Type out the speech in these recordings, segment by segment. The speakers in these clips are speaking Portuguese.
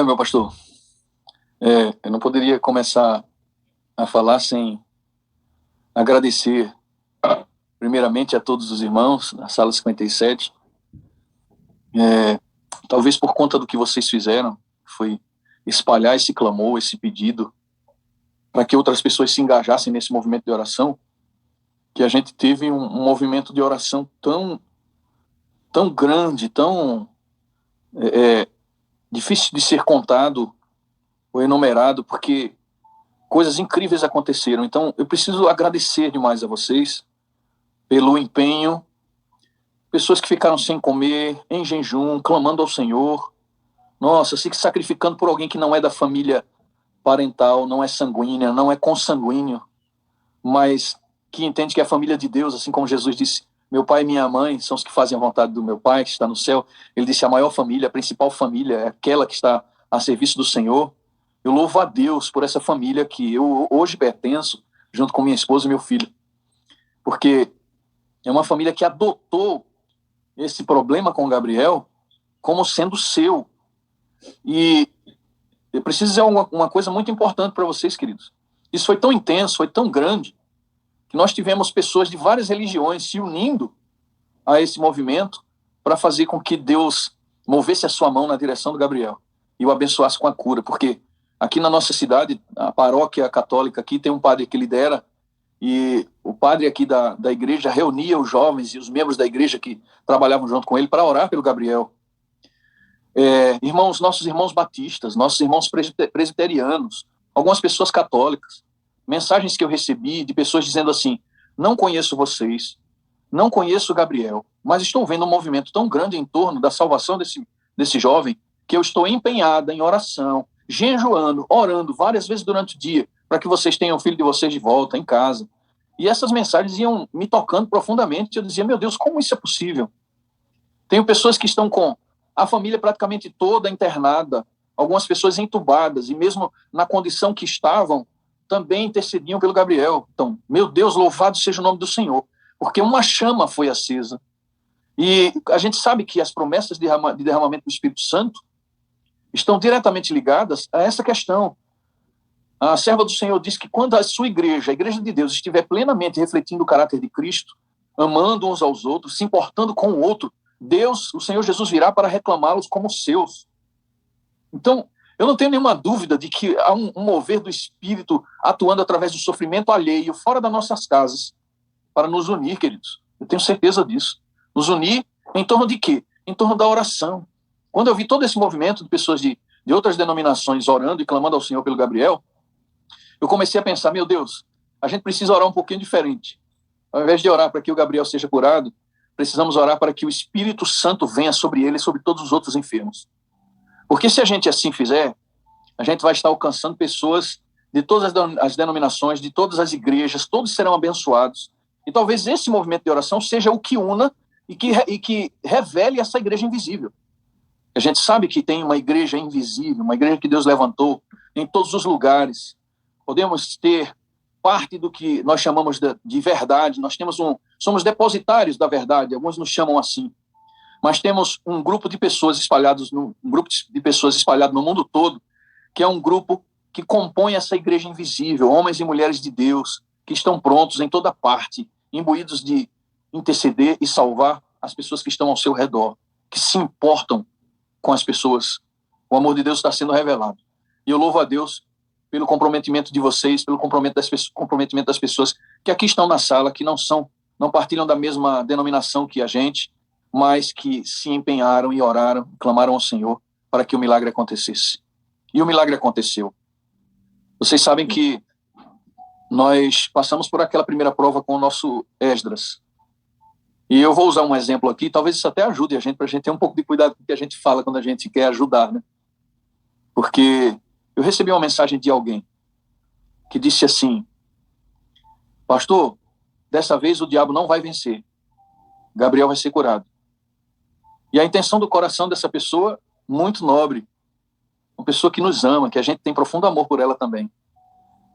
Meu pastor, eu não poderia começar a falar sem agradecer, primeiramente, a todos os irmãos da Sala 57. Talvez por conta do que vocês fizeram, foi espalhar esse clamor, esse pedido, para que outras pessoas se engajassem nesse movimento de oração, que a gente teve um movimento de oração tão grande, tão difícil de ser contado ou enumerado, porque coisas incríveis aconteceram. Então, eu preciso agradecer demais a vocês pelo empenho, pessoas que ficaram sem comer, em jejum, clamando ao Senhor, nossa, se sacrificando por alguém que não é da família parental, não é sanguínea, não é consanguíneo, mas que entende que é a família de Deus, assim como Jesus disse, meu pai e minha mãe são os que fazem a vontade do meu pai, que está no céu. Ele disse, a maior família, a principal família é aquela que está a serviço do Senhor. Eu louvo a Deus por essa família que eu hoje pertenço, junto com minha esposa e meu filho, porque é uma família que adotou esse problema com o Gabriel como sendo seu. E eu preciso dizer uma coisa muito importante para vocês, queridos. Isso foi tão intenso, foi tão grande, que nós tivemos pessoas de várias religiões se unindo a esse movimento para fazer com que Deus movesse a sua mão na direção do Gabriel e o abençoasse com a cura, porque aqui na nossa cidade, a paróquia católica aqui tem um padre que lidera, e o padre aqui da igreja reunia os jovens e os membros da igreja que trabalhavam junto com ele para orar pelo Gabriel. Nossos irmãos batistas, nossos irmãos presbiterianos, algumas pessoas católicas, mensagens que eu recebi de pessoas dizendo assim, não conheço vocês, não conheço o Gabriel, mas estou vendo um movimento tão grande em torno da salvação desse jovem, que eu estou empenhada em oração, jejuando, orando várias vezes durante o dia, para que vocês tenham o filho de vocês de volta em casa. E essas mensagens iam me tocando profundamente, eu dizia, meu Deus, como isso é possível? Tenho pessoas que estão com a família praticamente toda internada, algumas pessoas entubadas, e mesmo na condição que estavam, também intercediam pelo Gabriel. Então, meu Deus, louvado seja o nome do Senhor, porque uma chama foi acesa. E a gente sabe que as promessas de derramamento do Espírito Santo estão diretamente ligadas a essa questão. A serva do Senhor diz que quando a sua igreja, a igreja de Deus, estiver plenamente refletindo o caráter de Cristo, amando uns aos outros, se importando com o outro, Deus, o Senhor Jesus, virá para reclamá-los como seus. Então, eu não tenho nenhuma dúvida de que há um mover do Espírito atuando através do sofrimento alheio, fora das nossas casas, para nos unir, queridos. Eu tenho certeza disso. Nos unir em torno de quê? Em torno da oração. Quando eu vi todo esse movimento de pessoas de outras denominações orando e clamando ao Senhor pelo Gabriel, eu comecei a pensar, meu Deus, a gente precisa orar um pouquinho diferente. Ao invés de orar para que o Gabriel seja curado, precisamos orar para que o Espírito Santo venha sobre ele e sobre todos os outros enfermos. Porque se a gente assim fizer, a gente vai estar alcançando pessoas de todas as denominações, de todas as igrejas, todos serão abençoados. E talvez esse movimento de oração seja o que una e que revele essa igreja invisível. A gente sabe que tem uma igreja invisível, uma igreja que Deus levantou em todos os lugares. Podemos ter parte do que nós chamamos de verdade. Nós somos depositários da verdade, alguns nos chamam assim. Mas temos um grupo de pessoas espalhado no mundo todo, que é um grupo que compõe essa igreja invisível, homens e mulheres de Deus, que estão prontos em toda parte, imbuídos de interceder e salvar as pessoas que estão ao seu redor, que se importam com as pessoas. O amor de Deus está sendo revelado. E eu louvo a Deus pelo comprometimento de vocês, pelo comprometimento das pessoas que aqui estão na sala, que não partilham da mesma denominação que a gente, mas que se empenharam e oraram, clamaram ao Senhor para que o milagre acontecesse. E o milagre aconteceu. Vocês sabem que nós passamos por aquela primeira prova com o nosso Esdras. E eu vou usar um exemplo aqui, talvez isso até ajude a gente, para a gente ter um pouco de cuidado com o que a gente fala quando a gente quer ajudar, né? Porque eu recebi uma mensagem de alguém que disse assim, pastor, dessa vez o diabo não vai vencer, Gabriel vai ser curado. E a intenção do coração dessa pessoa, muito nobre, uma pessoa que nos ama, que a gente tem profundo amor por ela também.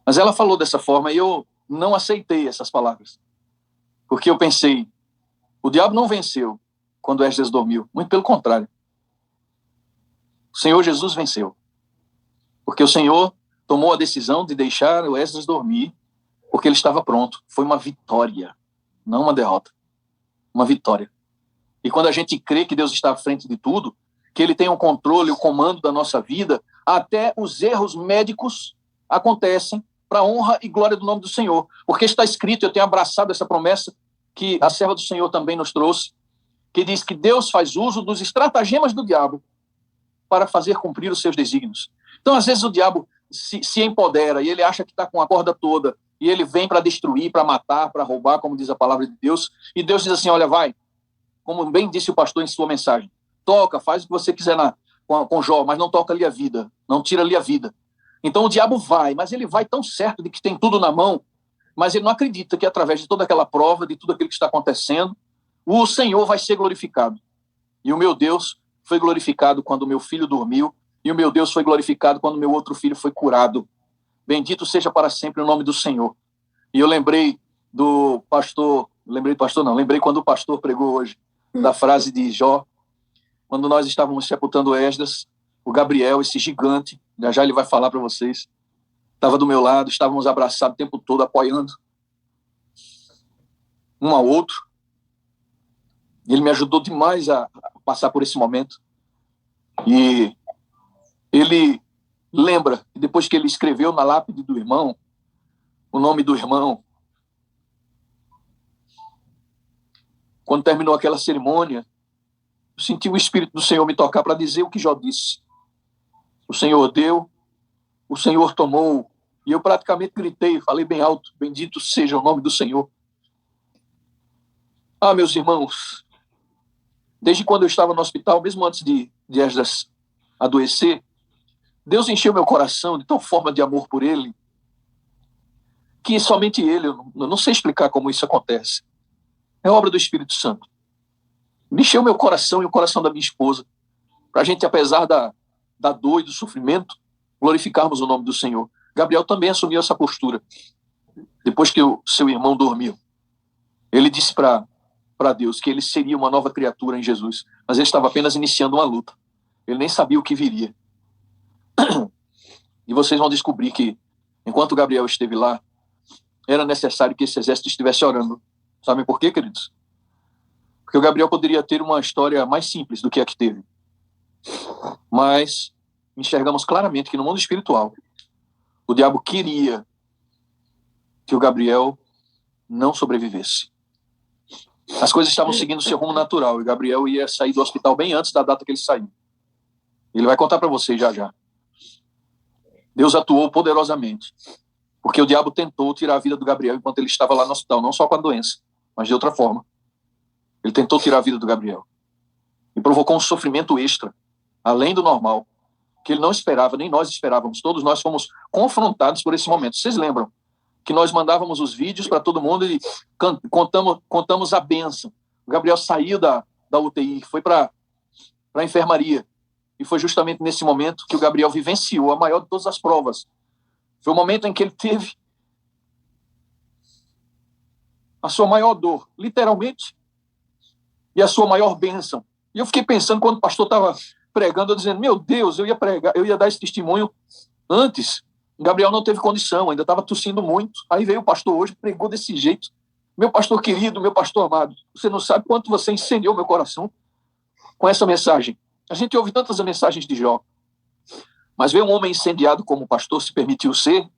Mas ela falou dessa forma e eu não aceitei essas palavras. Porque eu pensei, o diabo não venceu quando Esdras dormiu. Muito pelo contrário. O Senhor Jesus venceu. Porque o Senhor tomou a decisão de deixar o Esdras dormir, porque ele estava pronto. Foi uma vitória, não uma derrota. Uma vitória. E quando a gente crê que Deus está à frente de tudo, que ele tem o controle, o comando da nossa vida, até os erros médicos acontecem para a honra e glória do nome do Senhor. Porque está escrito, eu tenho abraçado essa promessa que a serva do Senhor também nos trouxe, que diz que Deus faz uso dos estratagemas do diabo para fazer cumprir os seus desígnios. Então, às vezes, o diabo se empodera e ele acha que está com a corda toda e ele vem para destruir, para matar, para roubar, como diz a palavra de Deus. E Deus diz assim, olha, vai, como bem disse o pastor em sua mensagem, toca, faz o que você quiser com Jó, mas não toca ali a vida, não tira ali a vida. Então o diabo vai, mas ele vai tão certo de que tem tudo na mão, mas ele não acredita que através de toda aquela prova, de tudo aquilo que está acontecendo, o Senhor vai ser glorificado. E o meu Deus foi glorificado quando o meu filho dormiu, e o meu Deus foi glorificado quando o meu outro filho foi curado. Bendito seja para sempre o nome do Senhor. E eu lembrei lembrei quando o pastor pregou hoje, da frase de Jó, quando nós estávamos sepultando Esdras, o Gabriel, esse gigante, já ele vai falar para vocês, estava do meu lado, estávamos abraçados o tempo todo, apoiando um ao outro. Ele me ajudou demais a passar por esse momento. E ele lembra, depois que ele escreveu na lápide do irmão, o nome do irmão, quando terminou aquela cerimônia, eu senti o Espírito do Senhor me tocar para dizer o que Jó disse. O Senhor deu, o Senhor tomou, e eu praticamente gritei, falei bem alto, bendito seja o nome do Senhor. Ah, meus irmãos, desde quando eu estava no hospital, mesmo antes de Esdras adoecer, Deus encheu meu coração de tal forma de amor por ele, que somente ele, eu não sei explicar como isso acontece. É obra do Espírito Santo. Me encheu meu coração e o coração da minha esposa, para a gente, apesar da dor e do sofrimento, glorificarmos o nome do Senhor. Gabriel também assumiu essa postura, depois que o seu irmão dormiu. Ele disse para Deus que ele seria uma nova criatura em Jesus, mas ele estava apenas iniciando uma luta. Ele nem sabia o que viria. E vocês vão descobrir que, enquanto Gabriel esteve lá, era necessário que esse exército estivesse orando. Sabem por quê, queridos? Porque o Gabriel poderia ter uma história mais simples do que a que teve. Mas enxergamos claramente que no mundo espiritual, o diabo queria que o Gabriel não sobrevivesse. As coisas estavam seguindo seu rumo natural e Gabriel ia sair do hospital bem antes da data que ele saiu. Ele vai contar para vocês já já. Deus atuou poderosamente, porque o diabo tentou tirar a vida do Gabriel enquanto ele estava lá no hospital, não só com a doença, mas de outra forma. Ele tentou tirar a vida do Gabriel e provocou um sofrimento extra, além do normal, que ele não esperava, nem nós esperávamos. Todos nós fomos confrontados por esse momento. Vocês lembram que nós mandávamos os vídeos para todo mundo e contamos a bênção. O Gabriel saiu da UTI, foi para a enfermaria. E foi justamente nesse momento que o Gabriel vivenciou a maior de todas as provas. Foi o momento em que ele teve a sua maior dor, literalmente, e a sua maior bênção. E eu fiquei pensando, quando o pastor estava pregando, eu dizendo, meu Deus, eu ia pregar, eu ia dar esse testemunho antes. O Gabriel não teve condição, ainda estava tossindo muito. Aí veio o pastor hoje, pregou desse jeito. Meu pastor querido, meu pastor amado, você não sabe quanto você incendiou meu coração com essa mensagem. A gente ouve tantas mensagens de Jó, mas ver um homem incendiado como o pastor se permitiu ser,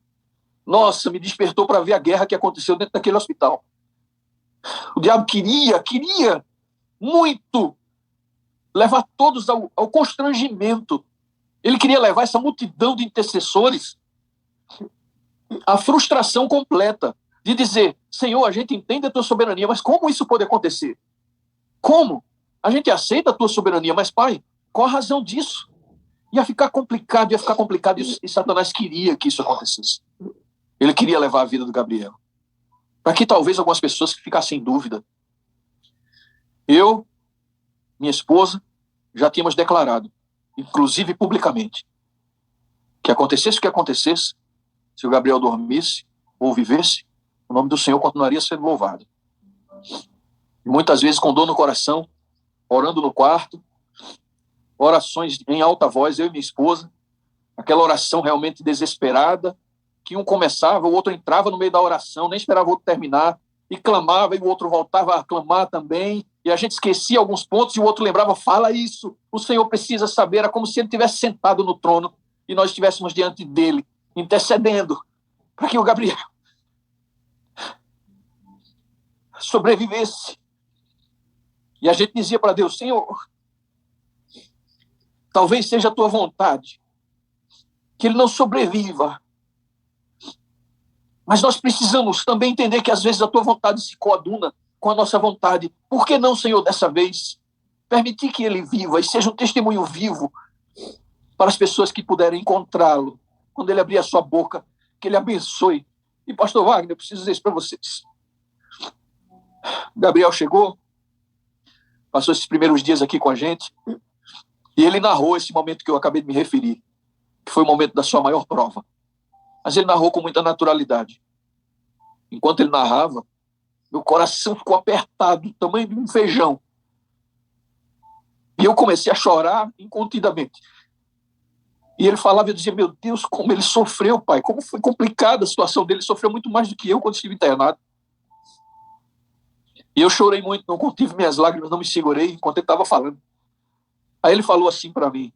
nossa, me despertou para ver a guerra que aconteceu dentro daquele hospital. O diabo queria muito levar todos ao constrangimento. Ele queria levar essa multidão de intercessores à frustração completa de dizer, Senhor, a gente entende a tua soberania, mas como isso pode acontecer? Como? A gente aceita a tua soberania, mas, Pai, qual a razão disso? Ia ficar complicado, e Satanás queria que isso acontecesse. Ele queria levar a vida do Gabriel. Para que talvez algumas pessoas ficassem em dúvida. Eu, minha esposa, já tínhamos declarado, inclusive publicamente, que acontecesse o que acontecesse, se o Gabriel dormisse ou vivesse, o nome do Senhor continuaria sendo louvado. E muitas vezes com dor no coração, orando no quarto, orações em alta voz, eu e minha esposa, aquela oração realmente desesperada, que um começava, o outro entrava no meio da oração, nem esperava o outro terminar, e clamava, e o outro voltava a clamar também, e a gente esquecia alguns pontos, e o outro lembrava, fala isso, o Senhor precisa saber, era como se ele tivesse sentado no trono, e nós estivéssemos diante dele, intercedendo, para que o Gabriel sobrevivesse. E a gente dizia para Deus, Senhor, talvez seja a tua vontade, que ele não sobreviva, mas nós precisamos também entender que às vezes a tua vontade se coaduna com a nossa vontade. Por que não, Senhor, dessa vez? Permitir que ele viva e seja um testemunho vivo para as pessoas que puderem encontrá-lo. Quando ele abrir a sua boca, que ele abençoe. E, pastor Wagner, eu preciso dizer isso para vocês. Gabriel chegou, passou esses primeiros dias aqui com a gente, e ele narrou esse momento que eu acabei de me referir, que foi o momento da sua maior prova. Mas ele narrou com muita naturalidade. Enquanto ele narrava, meu coração ficou apertado, do tamanho de um feijão. E eu comecei a chorar incontidamente. E ele falava, eu dizia, meu Deus, como ele sofreu, pai, como foi complicada a situação dele, ele sofreu muito mais do que eu quando estive internado. E eu chorei muito, não contive minhas lágrimas, não me segurei enquanto ele estava falando. Aí ele falou assim para mim,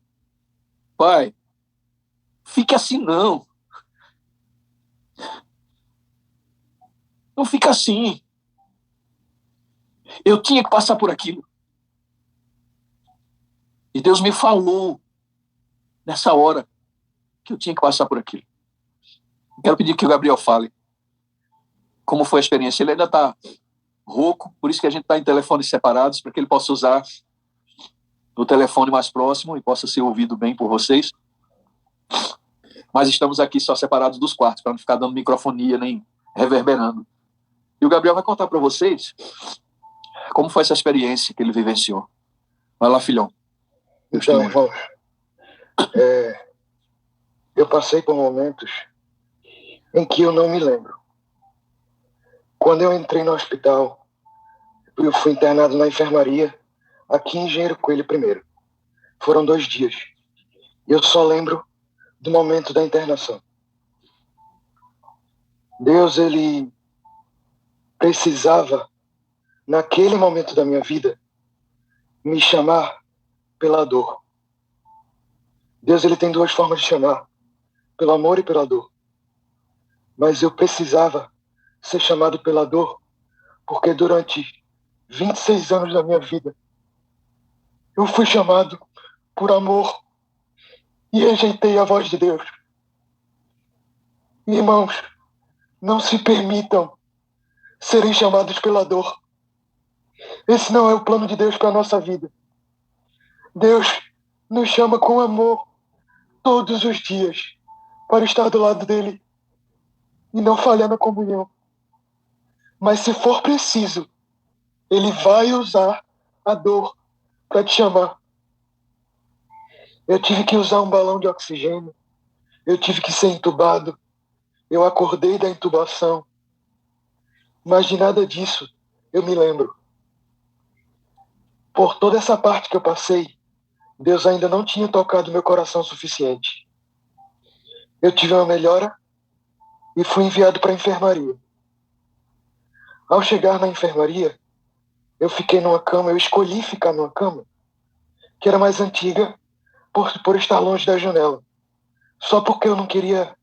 pai, fique assim não. Não fica assim. Eu tinha que passar por aquilo. E Deus me falou nessa hora que eu tinha que passar por aquilo. Quero pedir que o Gabriel fale como foi a experiência. Ele ainda está rouco, por isso que a gente está em telefones separados, para que ele possa usar o telefone mais próximo e possa ser ouvido bem por vocês. Mas estamos aqui só separados dos quartos, para não ficar dando microfonia nem reverberando. E o Gabriel vai contar para vocês como foi essa experiência que ele vivenciou. Vai lá, filhão. Então, irmãos, eu passei por momentos em que eu não me lembro. Quando eu entrei no hospital, eu fui internado na enfermaria, aqui em Engenheiro Coelho primeiro. Foram 2 dias. Eu só lembro do momento da internação. Deus, ele precisava, naquele momento da minha vida, me chamar pela dor. Deus, ele tem 2 formas de chamar, pelo amor e pela dor. Mas eu precisava ser chamado pela dor, porque durante 26 anos da minha vida, eu fui chamado por amor e rejeitei a voz de Deus. Irmãos, não se permitam serem chamados pela dor. Esse não é o plano de Deus para a nossa vida. Deus nos chama com amor todos os dias para estar do lado dele e não falhar na comunhão. Mas se for preciso, ele vai usar a dor para te chamar. Eu tive que usar um balão de oxigênio. Eu tive que ser entubado. Eu acordei da intubação. Mas de nada disso eu me lembro. Por toda essa parte que eu passei, Deus ainda não tinha tocado meu coração o suficiente. Eu tive uma melhora e fui enviado para a enfermaria. Ao chegar na enfermaria, eu fiquei numa cama, eu escolhi ficar numa cama que era mais antiga por estar longe da janela. Só porque eu não queria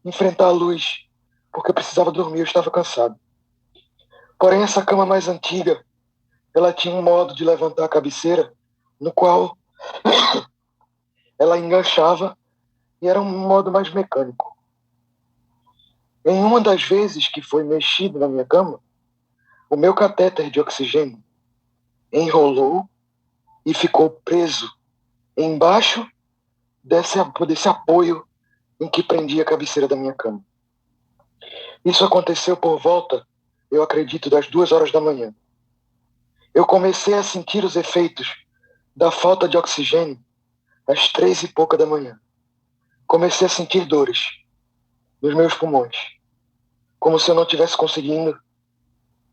enfrentar a luz, porque eu precisava dormir, eu estava cansado. Porém, essa cama mais antiga, ela tinha um modo de levantar a cabeceira, no qual ela enganchava e era um modo mais mecânico. Em uma das vezes que foi mexido na minha cama, o meu catéter de oxigênio enrolou e ficou preso embaixo desse apoio em que prendia a cabeceira da minha cama. Isso aconteceu por volta, eu acredito, das 2 horas da manhã. Eu comecei a sentir os efeitos da falta de oxigênio às 3 e pouca da manhã. Comecei a sentir dores nos meus pulmões, como se eu não estivesse conseguindo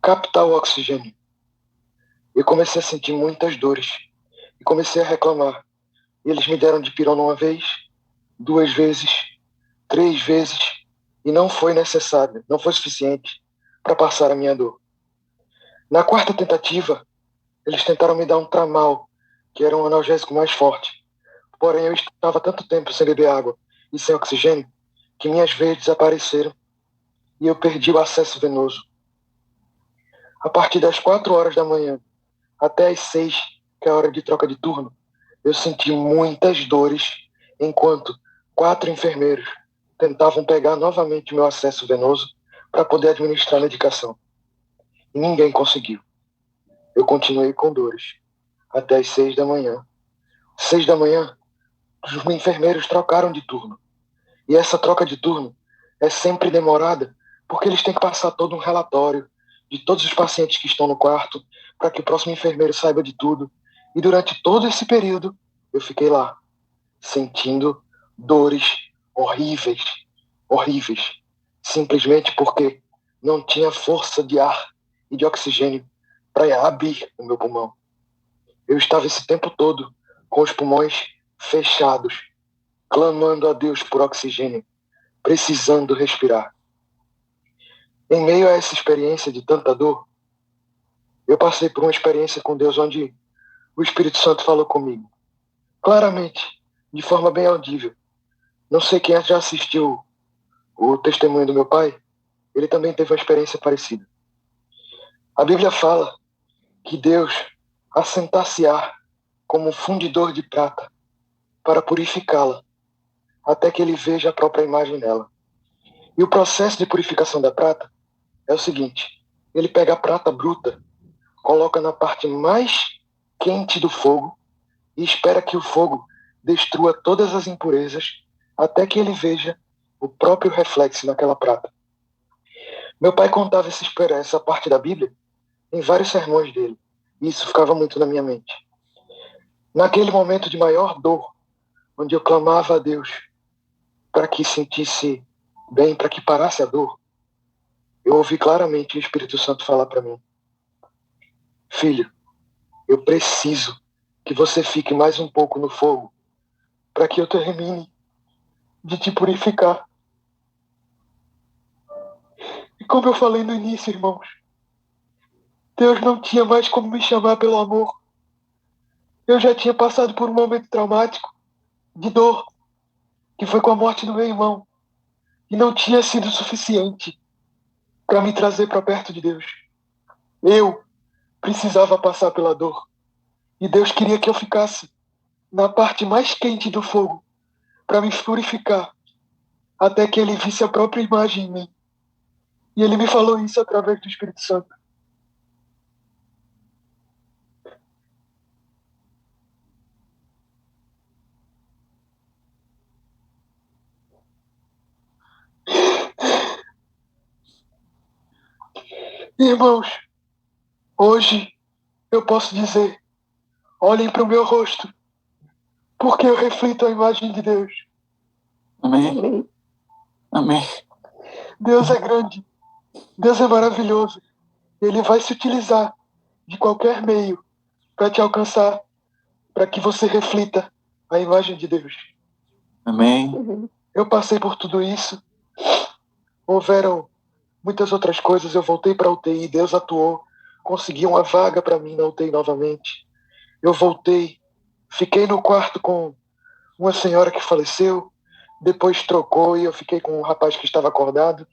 captar o oxigênio. Eu comecei a sentir muitas dores e comecei a reclamar. Eles me deram dipirona uma vez, 2 vezes, 3 vezes, e não foi necessário, não foi suficiente para passar a minha dor. Na quarta tentativa, eles tentaram me dar um tramal, que era um analgésico mais forte. Porém, eu estava tanto tempo sem beber água e sem oxigênio que minhas veias desapareceram e eu perdi o acesso venoso. A partir das 4 horas da manhã até as 6, que é a hora de troca de turno, eu senti muitas dores enquanto 4 enfermeiros tentavam pegar novamente o meu acesso venoso para poder administrar a medicação. E ninguém conseguiu. Eu continuei com dores até as 6 da manhã. 6 da manhã, os enfermeiros trocaram de turno. E essa troca de turno é sempre demorada porque eles têm que passar todo um relatório de todos os pacientes que estão no quarto para que o próximo enfermeiro saiba de tudo. E durante todo esse período, eu fiquei lá, sentindo dores horríveis, horríveis, simplesmente porque não tinha força de ar e de oxigênio para abrir o meu pulmão. Eu estava esse tempo todo com os pulmões fechados, clamando a Deus por oxigênio, precisando respirar. Em meio a essa experiência de tanta dor, eu passei por uma experiência com Deus onde o Espírito Santo falou comigo, claramente, de forma bem audível. Não sei quem já assistiu o testemunho do meu pai, ele também teve uma experiência parecida. A Bíblia fala que Deus assentasse-á como um fundidor de prata para purificá-la, até que ele veja a própria imagem nela. E o processo de purificação da prata é o seguinte: ele pega a prata bruta, coloca na parte mais quente do fogo e espera que o fogo destrua todas as impurezas até que ele veja o próprio reflexo naquela prata. Meu pai contava essa parte da Bíblia em vários sermões dele, e isso ficava muito na minha mente. Naquele momento de maior dor, onde eu clamava a Deus para que sentisse bem, para que parasse a dor, eu ouvi claramente o Espírito Santo falar para mim: filho, eu preciso que você fique mais um pouco no fogo para que eu termine de te purificar. E como eu falei no início, irmãos, Deus não tinha mais como me chamar pelo amor. Eu já tinha passado por um momento traumático, de dor, que foi com a morte do meu irmão, e não tinha sido suficiente para me trazer para perto de Deus. Eu precisava passar pela dor, e Deus queria que eu ficasse na parte mais quente do fogo para me purificar, até que ele visse a própria imagem em mim. E ele me falou isso através do Espírito Santo. Irmãos, hoje eu posso dizer: olhem para o meu rosto, porque eu reflito a imagem de Deus. Amém. Amém. Deus é grande, Deus é maravilhoso. Ele vai se utilizar de qualquer meio para te alcançar, para que você reflita a imagem de Deus. Amém. Eu passei por tudo isso. Houveram muitas outras coisas. Eu voltei para a UTI, Deus atuou, consegui uma vaga para mim na UTI novamente. Eu voltei, fiquei no quarto com uma senhora que faleceu, depois trocou e eu fiquei com um rapaz que estava acordado.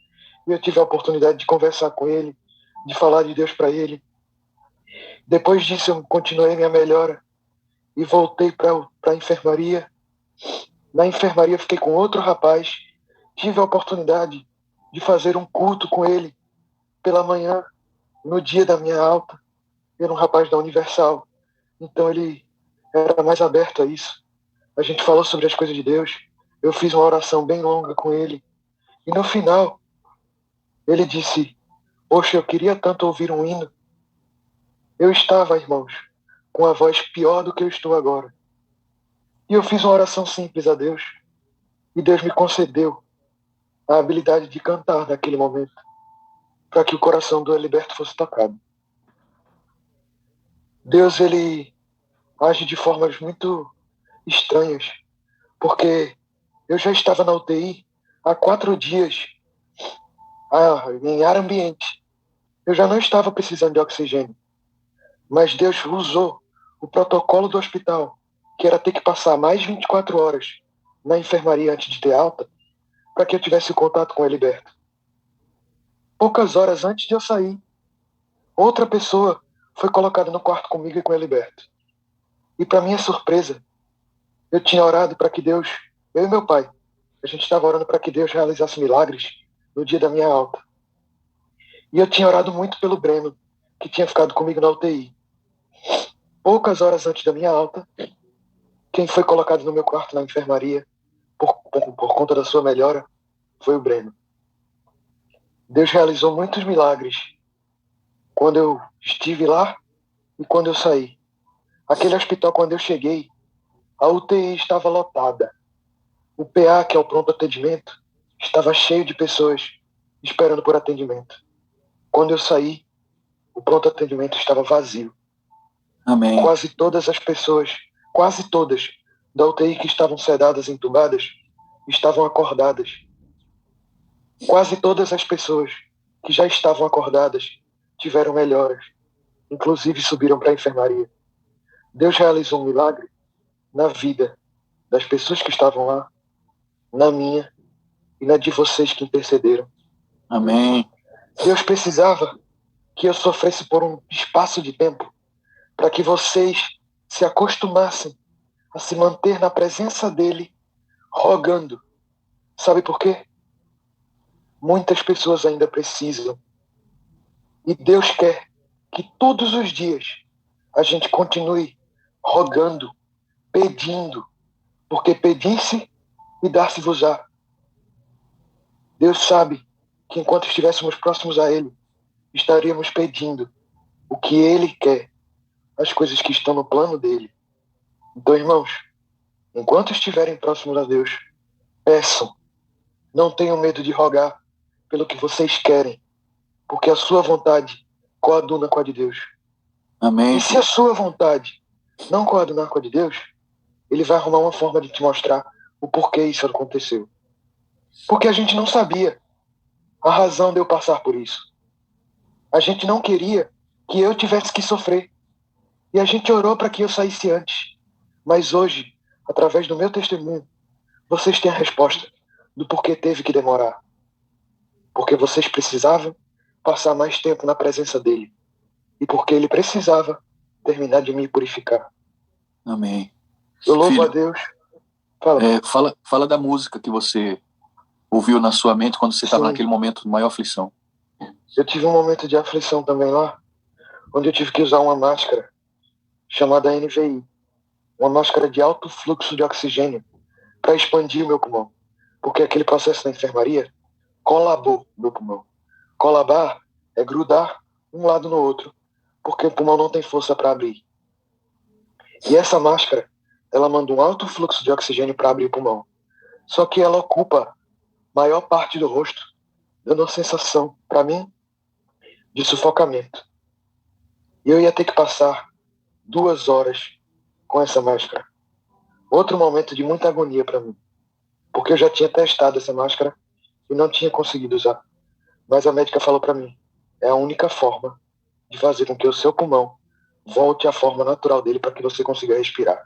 E eu tive a oportunidade de conversar com ele, de falar de Deus para ele. Depois disso eu continuei minha melhora e voltei para a enfermaria. Na enfermaria eu fiquei com outro rapaz, tive a oportunidade de fazer um culto com ele pela manhã, no dia da minha alta. Era um rapaz da Universal, então ele era mais aberto a isso. A gente falou sobre as coisas de Deus, eu fiz uma oração bem longa com ele, e no final ele disse: poxa, eu queria tanto ouvir um hino. Eu estava, irmãos, com a voz pior do que eu estou agora. E eu fiz uma oração simples a Deus, e Deus me concedeu a habilidade de cantar naquele momento, para que o coração do Heliberto fosse tocado. Deus, ele age de formas muito estranhas, porque Eu já estava na UTI há 4 dias, em ar ambiente. Eu já não estava precisando de oxigênio. Mas Deus usou o protocolo do hospital, que era ter que passar mais 24 horas na enfermaria antes de ter alta, para que eu tivesse contato com o Heliberto. Poucas horas antes de eu sair, outra pessoa foi colocada no quarto comigo e com o Heliberto. E para minha surpresa, eu tinha orado para que Deus, eu e meu pai, a gente estava orando para que Deus realizasse milagres no dia da minha alta. E eu tinha orado muito pelo Breno, que tinha ficado comigo na UTI. Poucas horas antes da minha alta, quem foi colocado no meu quarto na enfermaria, por conta da sua melhora, foi o Breno. Deus realizou muitos milagres quando eu estive lá e quando eu saí. Aquele hospital, quando eu cheguei, a UTI estava lotada. O PA, que é o pronto atendimento, estava cheio de pessoas esperando por atendimento. Quando eu saí, o pronto atendimento estava vazio. Amém. Quase todas da UTI que estavam sedadas, entubadas, estavam acordadas. Quase todas as pessoas que já estavam acordadas tiveram melhoras, inclusive subiram para a enfermaria. Deus realizou um milagre na vida das pessoas que estavam lá, na minha e na de vocês que intercederam. Amém. Deus precisava que eu sofresse por um espaço de tempo para que vocês se acostumassem a se manter na presença dele, rogando. Sabe por quê? Muitas pessoas ainda precisam. E Deus quer que todos os dias a gente continue rogando, pedindo, porque pedisse e dar-se-vos-á. Deus sabe que enquanto estivéssemos próximos a Ele, estaríamos pedindo o que Ele quer, as coisas que estão no plano dele. Então, irmãos, enquanto estiverem próximos a Deus, peçam. Não tenham medo de rogar pelo que vocês querem, porque a sua vontade coaduna com a de Deus. Amém. E se a sua vontade não coadunar com a de Deus, ele vai arrumar uma forma de te mostrar o porquê isso aconteceu. Porque a gente não sabia a razão de eu passar por isso. A gente não queria que eu tivesse que sofrer. E a gente orou para que eu saísse antes. Mas hoje, através do meu testemunho, vocês têm a resposta do porquê teve que demorar. Porque vocês precisavam passar mais tempo na presença dele. E porque ele precisava terminar de me purificar. Amém. Eu louvo Filho, a Deus. Fala da música que você ouviu na sua mente quando você estava Sim. naquele momento de maior aflição. Eu tive um momento de aflição também lá, onde eu tive que usar uma máscara chamada NVI, uma máscara de alto fluxo de oxigênio, para expandir o meu pulmão. Porque aquele processo da enfermaria colabou meu pulmão. Colabar é grudar um lado no outro, porque o pulmão não tem força para abrir. E essa máscara, ela manda um alto fluxo de oxigênio para abrir o pulmão. Só que ela ocupa maior parte do rosto, dando uma sensação, para mim, de sufocamento. E eu ia ter que passar 2 horas com essa máscara. Outro momento de muita agonia para mim, porque eu já tinha testado essa máscara e não tinha conseguido usar. Mas a médica falou para mim, é a única forma de fazer com que o seu pulmão volte à forma natural dele para que você consiga respirar.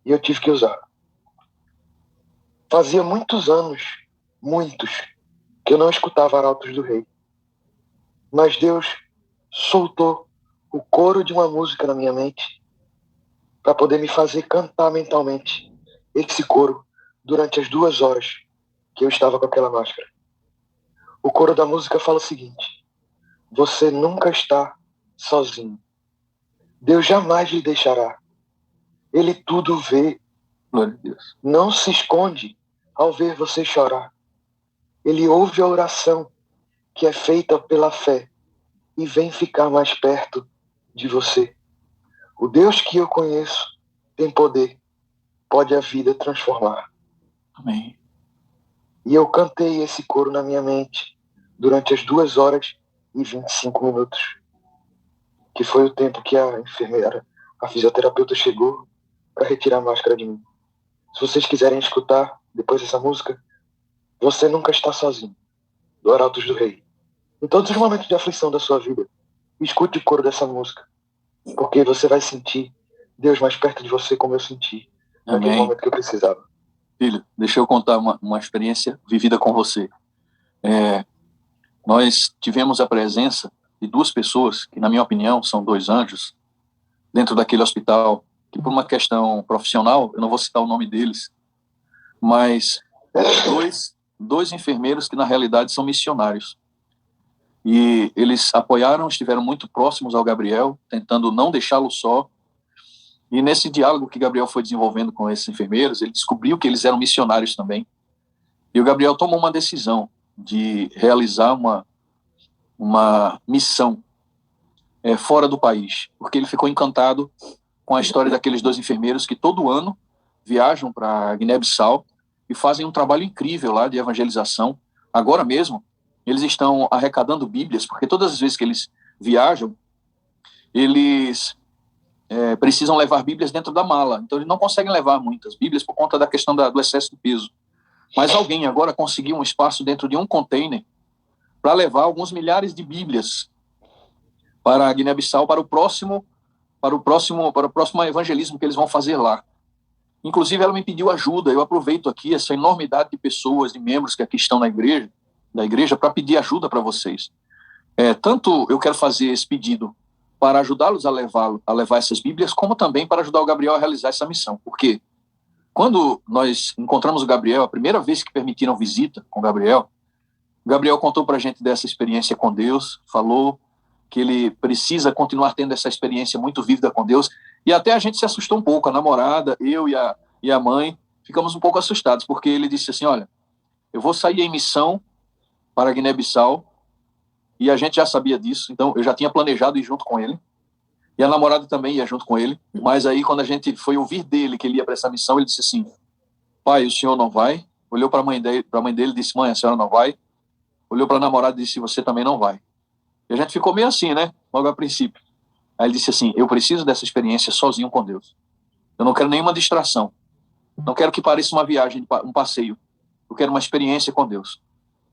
E eu tive que usar. Fazia muitos anos, que eu não escutava Arautos do Rei. Mas Deus soltou o coro de uma música na minha mente para poder me fazer cantar mentalmente esse coro durante as 2 horas que eu estava com aquela máscara. O coro da música fala o seguinte: você nunca está sozinho. Deus jamais lhe deixará. Ele tudo vê. Glória a Deus. Não se esconde ao ver você chorar. Ele ouve a oração que é feita pela fé e vem ficar mais perto de você. O Deus que eu conheço tem poder, pode a vida transformar. Amém. E eu cantei esse coro na minha mente durante as 2 horas e 25 minutos, que foi o tempo que a enfermeira, a fisioterapeuta chegou para retirar a máscara de mim. Se vocês quiserem escutar, depois dessa música, Você Nunca Está Sozinho, do Arautos do Rei. Em todos os momentos de aflição da sua vida, escute o coro dessa música, porque você vai sentir Deus mais perto de você, como eu senti naquele Amém. momento que eu precisava. Filho, deixa eu contar uma experiência vivida com você. Nós tivemos a presença de duas pessoas, que na minha opinião são dois anjos, dentro daquele hospital, que por uma questão profissional, eu não vou citar o nome deles, mas dois enfermeiros que na realidade são missionários. E eles apoiaram, estiveram muito próximos ao Gabriel, tentando não deixá-lo só. E nesse diálogo que Gabriel foi desenvolvendo com esses enfermeiros, ele descobriu que eles eram missionários também. E o Gabriel tomou uma decisão de realizar uma missão fora do país, porque ele ficou encantado com a história daqueles dois enfermeiros que todo ano viajam para Guiné-Bissau e fazem um trabalho incrível lá de evangelização. Agora mesmo, eles estão arrecadando Bíblias, porque todas as vezes que eles viajam, eles precisam levar Bíblias dentro da mala. Então, eles não conseguem levar muitas Bíblias por conta da questão do excesso de peso. Mas alguém agora conseguiu um espaço dentro de um container para levar alguns milhares de Bíblias para a Guiné-Bissau para o próximo evangelismo que eles vão fazer lá. Inclusive, ela me pediu ajuda. Eu aproveito aqui essa enormidade de pessoas, de membros que aqui estão da igreja, para pedir ajuda para vocês. Tanto eu quero fazer esse pedido para ajudá-los a levar essas Bíblias, como também para ajudar o Gabriel a realizar essa missão. Porque quando nós encontramos o Gabriel, a primeira vez que permitiram visita com o Gabriel contou para a gente dessa experiência com Deus, falou que ele precisa continuar tendo essa experiência muito vívida com Deus, e até a gente se assustou um pouco, a namorada, eu e a mãe, ficamos um pouco assustados, porque ele disse assim, olha, eu vou sair em missão para Guiné-Bissau, e a gente já sabia disso, então eu já tinha planejado ir junto com ele, e a namorada também ia junto com ele, mas aí quando a gente foi ouvir dele que ele ia para essa missão, ele disse assim, pai, o senhor não vai? Olhou para a mãe dele e disse, mãe, a senhora não vai? Olhou para a namorada e disse, você também não vai. E a gente ficou meio assim, né? Logo a princípio. Aí ele disse assim, eu preciso dessa experiência sozinho com Deus. Eu não quero nenhuma distração. Não quero que pareça uma viagem, um passeio. Eu quero uma experiência com Deus.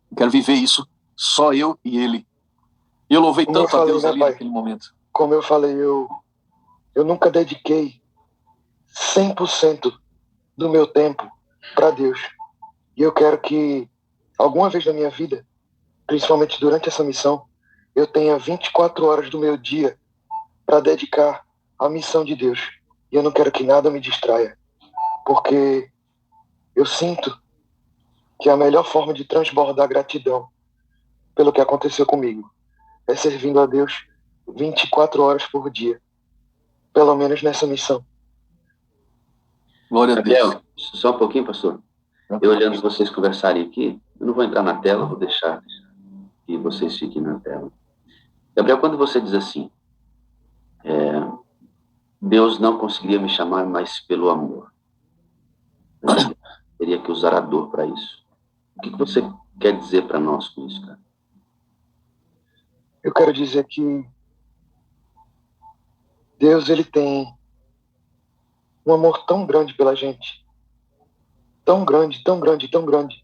Eu quero viver isso só eu e ele. E eu louvei tanto a Deus ali naquele momento. Como eu falei, eu nunca dediquei 100% do meu tempo para Deus. E eu quero que alguma vez na minha vida, principalmente durante essa missão, eu tenha 24 horas do meu dia para dedicar à missão de Deus. E eu não quero que nada me distraia, porque eu sinto que a melhor forma de transbordar gratidão pelo que aconteceu comigo é servindo a Deus 24 horas por dia, pelo menos nessa missão. Glória a Deus. Gabriel, só um pouquinho, pastor. Eu olhando vocês conversarem aqui, eu não vou entrar na tela, vou deixar que vocês fiquem na tela. Gabriel, quando você diz assim, Deus não conseguiria me chamar mais pelo amor, teria que usar a dor para isso. O que você quer dizer para nós com isso, cara? Eu quero dizer que Deus, ele tem um amor tão grande pela gente, tão grande, tão grande, tão grande,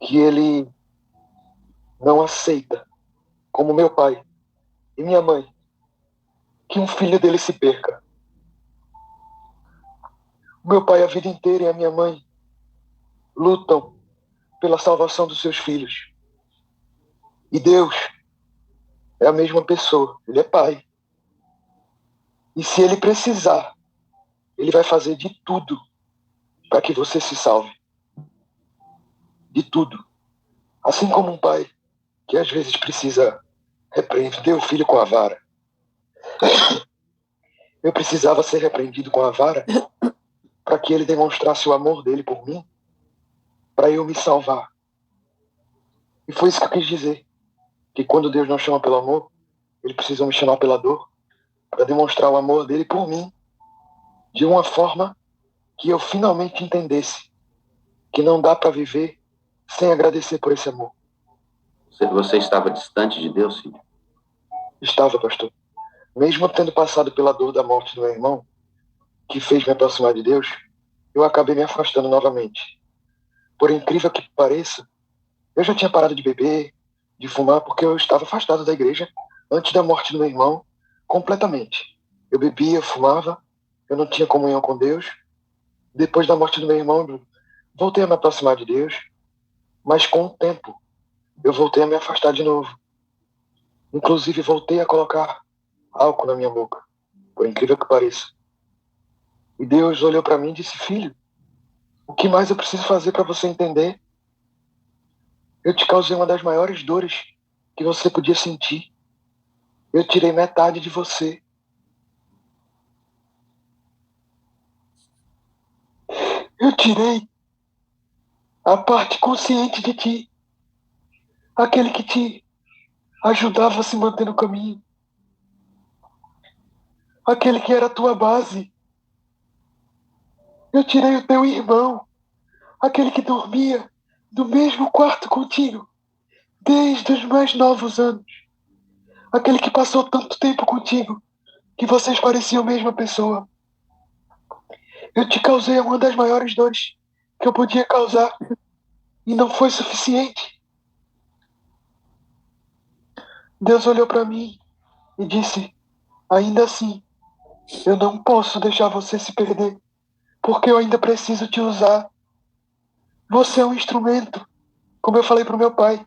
que ele não aceita, como meu pai e minha mãe, que um filho dele se perca. O meu pai a vida inteira e a minha mãe lutam pela salvação dos seus filhos. E Deus é a mesma pessoa, ele é pai. E se ele precisar, ele vai fazer de tudo para que você se salve. De tudo. Assim como um pai que às vezes precisa repreender o filho com a vara. Eu precisava ser repreendido com a vara para que ele demonstrasse o amor dele por mim, para eu me salvar. E foi isso que eu quis dizer. Que quando Deus não chama pelo amor, ele precisa me chamar pela dor, para demonstrar o amor dele por mim, de uma forma que eu finalmente entendesse que não dá para viver sem agradecer por esse amor. Você estava distante de Deus, filho? Estava, pastor. Mesmo tendo passado pela dor da morte do meu irmão, que fez me aproximar de Deus, eu acabei me afastando novamente. por incrível que pareça, eu já tinha parado de beber, de fumar, porque eu estava afastado da igreja antes da morte do meu irmão, completamente. Eu bebia, eu fumava, eu não tinha comunhão com Deus. Depois da morte do meu irmão, eu voltei a me aproximar de Deus, mas com o tempo, eu voltei a me afastar de novo. Inclusive, voltei a colocar álcool na minha boca, por incrível que pareça. E Deus olhou para mim e disse: filho, o que mais eu preciso fazer para você entender? Eu te causei uma das maiores dores que você podia sentir. Eu tirei metade de você. Eu tirei a parte consciente de ti, aquele que te ajudava a se manter no caminho, aquele que era a tua base. Eu tirei o teu irmão, aquele que dormia no mesmo quarto contigo, desde os mais novos anos, aquele que passou tanto tempo contigo, que vocês pareciam a mesma pessoa. Eu te causei uma das maiores dores que eu podia causar, e não foi suficiente. Deus olhou para mim e disse: ainda assim, eu não posso deixar você se perder, porque eu ainda preciso te usar. Você é um instrumento, como eu falei para o meu pai.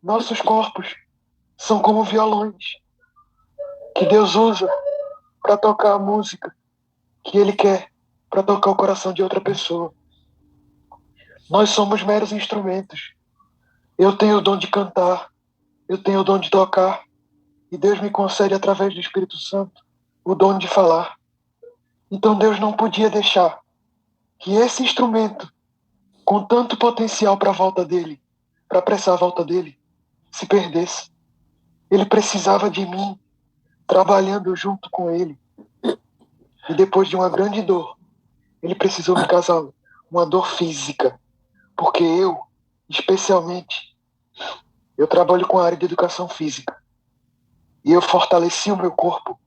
Nossos corpos são como violões que Deus usa para tocar a música que Ele quer, para tocar o coração de outra pessoa. Nós somos meros instrumentos. Eu tenho o dom de cantar, eu tenho o dom de tocar, e Deus me concede, através do Espírito Santo, o dom de falar. Então Deus não podia deixar que esse instrumento, com tanto potencial para a volta dele, para apressar a volta dele, se perdesse. Ele precisava de mim, trabalhando junto com ele. E depois de uma grande dor, ele precisou me causar uma dor física, porque eu, especialmente, eu trabalho com a área de educação física. E eu fortaleci o meu corpo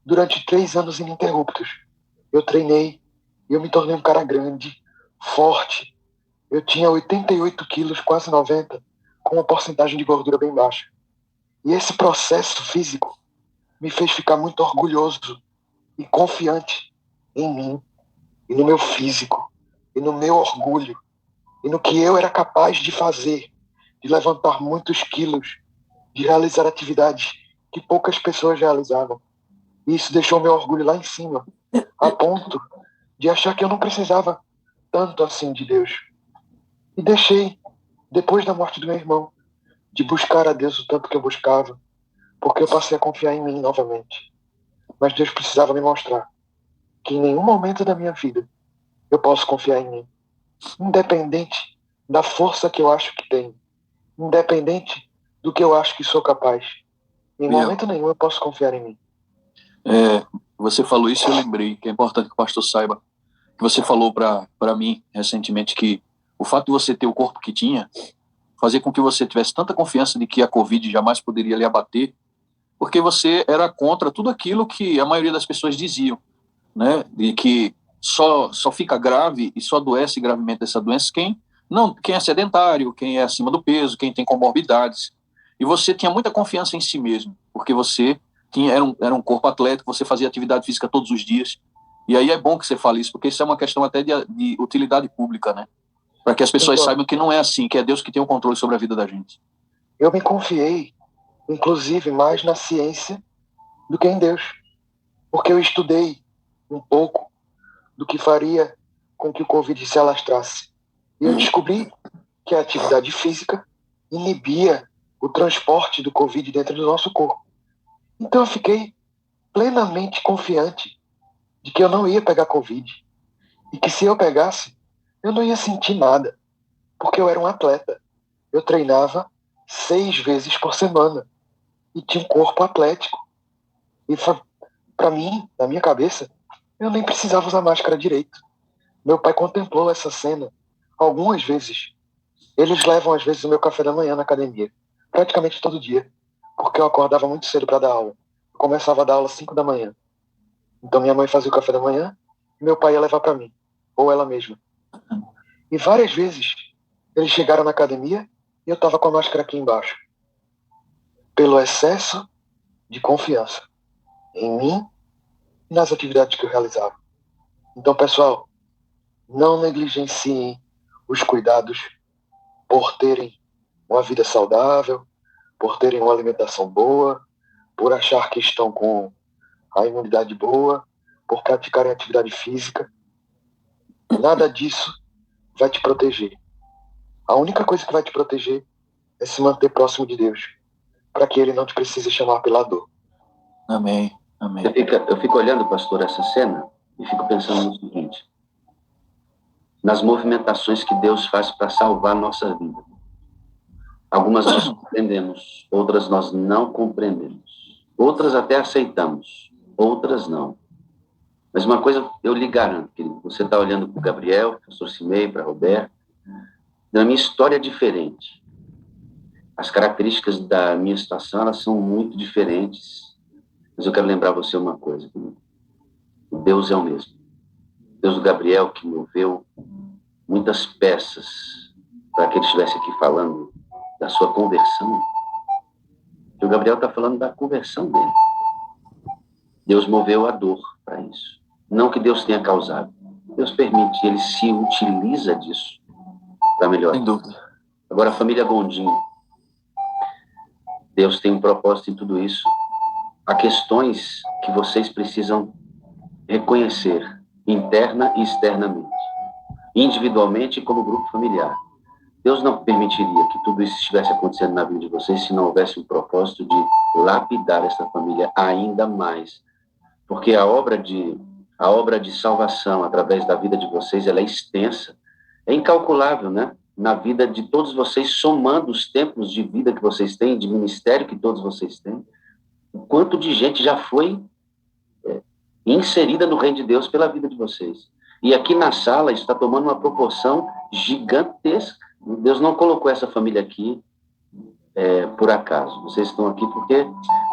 durante 3 anos ininterruptos. Eu treinei, eu me tornei um cara grande, forte. Eu tinha 88 quilos, quase 90, com uma porcentagem de gordura bem baixa. E esse processo físico me fez ficar muito orgulhoso e confiante em mim, e no meu físico, e no meu orgulho, e no que eu era capaz de fazer, de levantar muitos quilos, de realizar atividades que poucas pessoas realizavam. E isso deixou meu orgulho lá em cima, a ponto de achar que eu não precisava tanto assim de Deus. E deixei, depois da morte do meu irmão, de buscar a Deus o tanto que eu buscava, porque eu passei a confiar em mim novamente. Mas Deus precisava me mostrar que em nenhum momento da minha vida eu posso confiar em mim, independente da força que eu acho que tenho, independente do que eu acho que sou capaz. Em momento nenhum eu posso confiar em mim. Você falou isso e eu lembrei que é importante que o pastor saiba, que você falou para mim recentemente que o fato de você ter o corpo que tinha fazia com que você tivesse tanta confiança de que a Covid jamais poderia lhe abater, porque você era contra tudo aquilo que a maioria das pessoas diziam, né? De que só fica grave e só adoece gravemente dessa doença quem é sedentário, quem é acima do peso, quem tem comorbidades. E você tinha muita confiança em si mesmo, porque você era um corpo atlético, você fazia atividade física todos os dias. E aí é bom que você fale isso, porque isso é uma questão até de utilidade pública, né? Para que as pessoas saibam que não é assim, que é Deus que tem o controle sobre a vida da gente. Eu me confiei, inclusive, mais na ciência do que em Deus, porque eu estudei um pouco do que faria com que o Covid se alastrasse. E eu descobri que a atividade física inibia o transporte do Covid dentro do nosso corpo. Então eu fiquei plenamente confiante de que eu não ia pegar Covid, e que se eu pegasse, eu não ia sentir nada, porque eu era um atleta. Eu treinava 6 vezes por semana e tinha um corpo atlético. E para mim, na minha cabeça, eu nem precisava usar máscara direito. Meu pai contemplou essa cena algumas vezes. Eles levam, às vezes, o meu café da manhã na academia, praticamente todo dia, porque eu acordava muito cedo para dar aula. Eu começava a dar aula às 5 da manhã. Então minha mãe fazia o café da manhã e meu pai ia levar para mim, ou ela mesma. E várias vezes eles chegaram na academia e eu estava com a máscara aqui embaixo. Pelo excesso de confiança em mim e nas atividades que eu realizava. Então, pessoal, não negligenciem os cuidados por terem uma vida saudável, por terem uma alimentação boa, por achar que estão com a imunidade boa, por praticarem atividade física. Nada disso vai te proteger. A única coisa que vai te proteger é se manter próximo de Deus, para que Ele não te precise chamar pela dor. Amém. Amém. Eu fico olhando, pastor, essa cena e fico pensando no seguinte: nas movimentações que Deus faz para salvar a nossa vida. Algumas nós compreendemos, outras nós não compreendemos. Outras até aceitamos, outras não. Mas uma coisa eu lhe garanto, querido, você está olhando para o Gabriel, para o pastor Simei, para Roberto. Na minha história é diferente. As características da minha situação, elas são muito diferentes. Mas eu quero lembrar você uma coisa, querido. Deus é o mesmo. Deus do Gabriel, que moveu muitas peças para que ele estivesse aqui falando da sua conversão. E o Gabriel está falando da conversão dele. Deus moveu a dor para isso. Não que Deus tenha causado. Deus permite, ele se utiliza disso para melhorar. Sem dúvida. Agora, a família Gondim. Deus tem um propósito em tudo isso. Há questões que vocês precisam reconhecer, interna e externamente. Individualmente e como grupo familiar. Deus não permitiria que tudo isso estivesse acontecendo na vida de vocês se não houvesse um propósito de lapidar essa família ainda mais. Porque a obra de salvação através da vida de vocês, ela é extensa, é incalculável, né? Na vida de todos vocês, somando os tempos de vida que vocês têm, de ministério que todos vocês têm, o quanto de gente já foi inserida no reino de Deus pela vida de vocês. E aqui na sala isso está tomando uma proporção gigantesca. Deus não colocou essa família aqui por acaso. Vocês estão aqui porque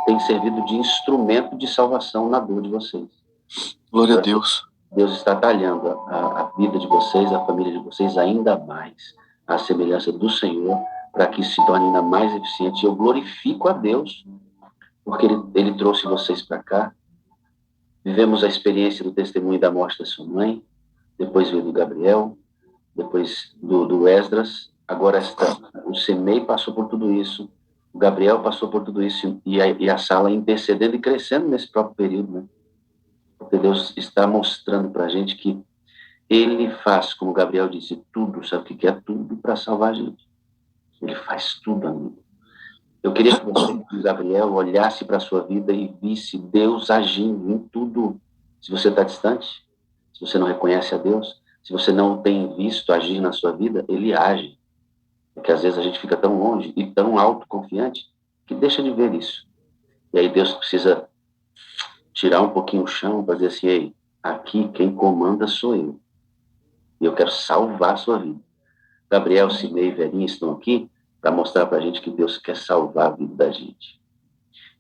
tem servido de instrumento de salvação na dor de vocês. Glória a Deus. Deus está talhando a vida de vocês, a família de vocês ainda mais, à semelhança do Senhor, para que isso se torne ainda mais eficiente. Eu glorifico a Deus, porque Ele trouxe vocês para cá. Vivemos a experiência do testemunho da morte da sua mãe, depois veio do Gabriel, depois do Esdras, agora o Semei passou por tudo isso, o Gabriel passou por tudo isso, e a sala intercedendo e crescendo nesse próprio período, né? Porque Deus está mostrando para a gente que Ele faz, como o Gabriel disse, tudo, sabe o que é tudo para salvar a gente. Ele faz tudo, amigo. Eu queria que você, Gabriel, olhasse para a sua vida e visse Deus agindo em tudo. Se você está distante, se você não reconhece a Deus, se você não tem visto agir na sua vida, Ele age. Porque às vezes a gente fica tão longe e tão autoconfiante que deixa de ver isso. E aí Deus precisa tirar um pouquinho o chão para dizer assim: ei, aqui quem comanda sou eu. E eu quero salvar a sua vida. Gabriel, Simei e Verinha estão aqui para mostrar para a gente que Deus quer salvar a vida da gente.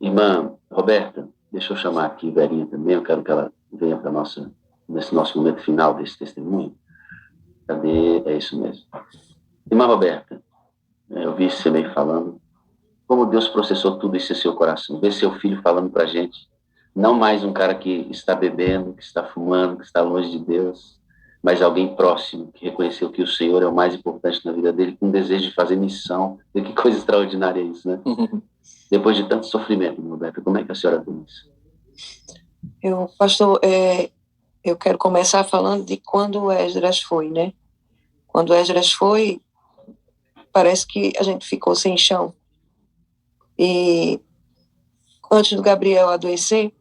Irmã Roberta, deixa eu chamar aqui Verinha também, eu quero que ela venha para nesse nosso momento final desse testemunho. Cadê? É isso mesmo. Irmã Roberta, eu vi você meio falando, como Deus processou tudo isso em seu coração. Vê seu filho falando para a gente, não mais um cara que está bebendo, que está fumando, que está longe de Deus, mas alguém próximo, que reconheceu que o Senhor é o mais importante na vida dele, com um desejo de fazer missão. E que coisa extraordinária é isso, né? Depois de tanto sofrimento, Roberta, como é que a senhora vê isso? Pastor, eu quero começar falando de quando o Esdras foi, né? Quando o Esdras foi, parece que a gente ficou sem chão. E antes do Gabriel adoecer,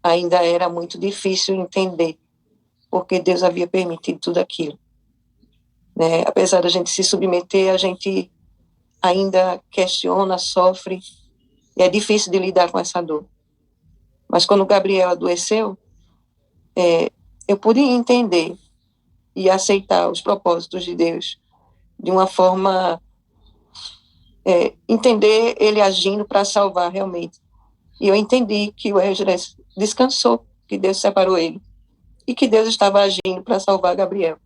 ainda era muito difícil entender porque Deus havia permitido tudo aquilo, né? Apesar da gente se submeter, a gente ainda questiona, sofre, e é difícil de lidar com essa dor. Mas quando o Gabriel adoeceu, eu pude entender e aceitar os propósitos de Deus de uma forma, entender Ele agindo para salvar realmente. E eu entendi que o Esdras descansou, que Deus separou ele, e que Deus estava agindo para salvar Gabriel.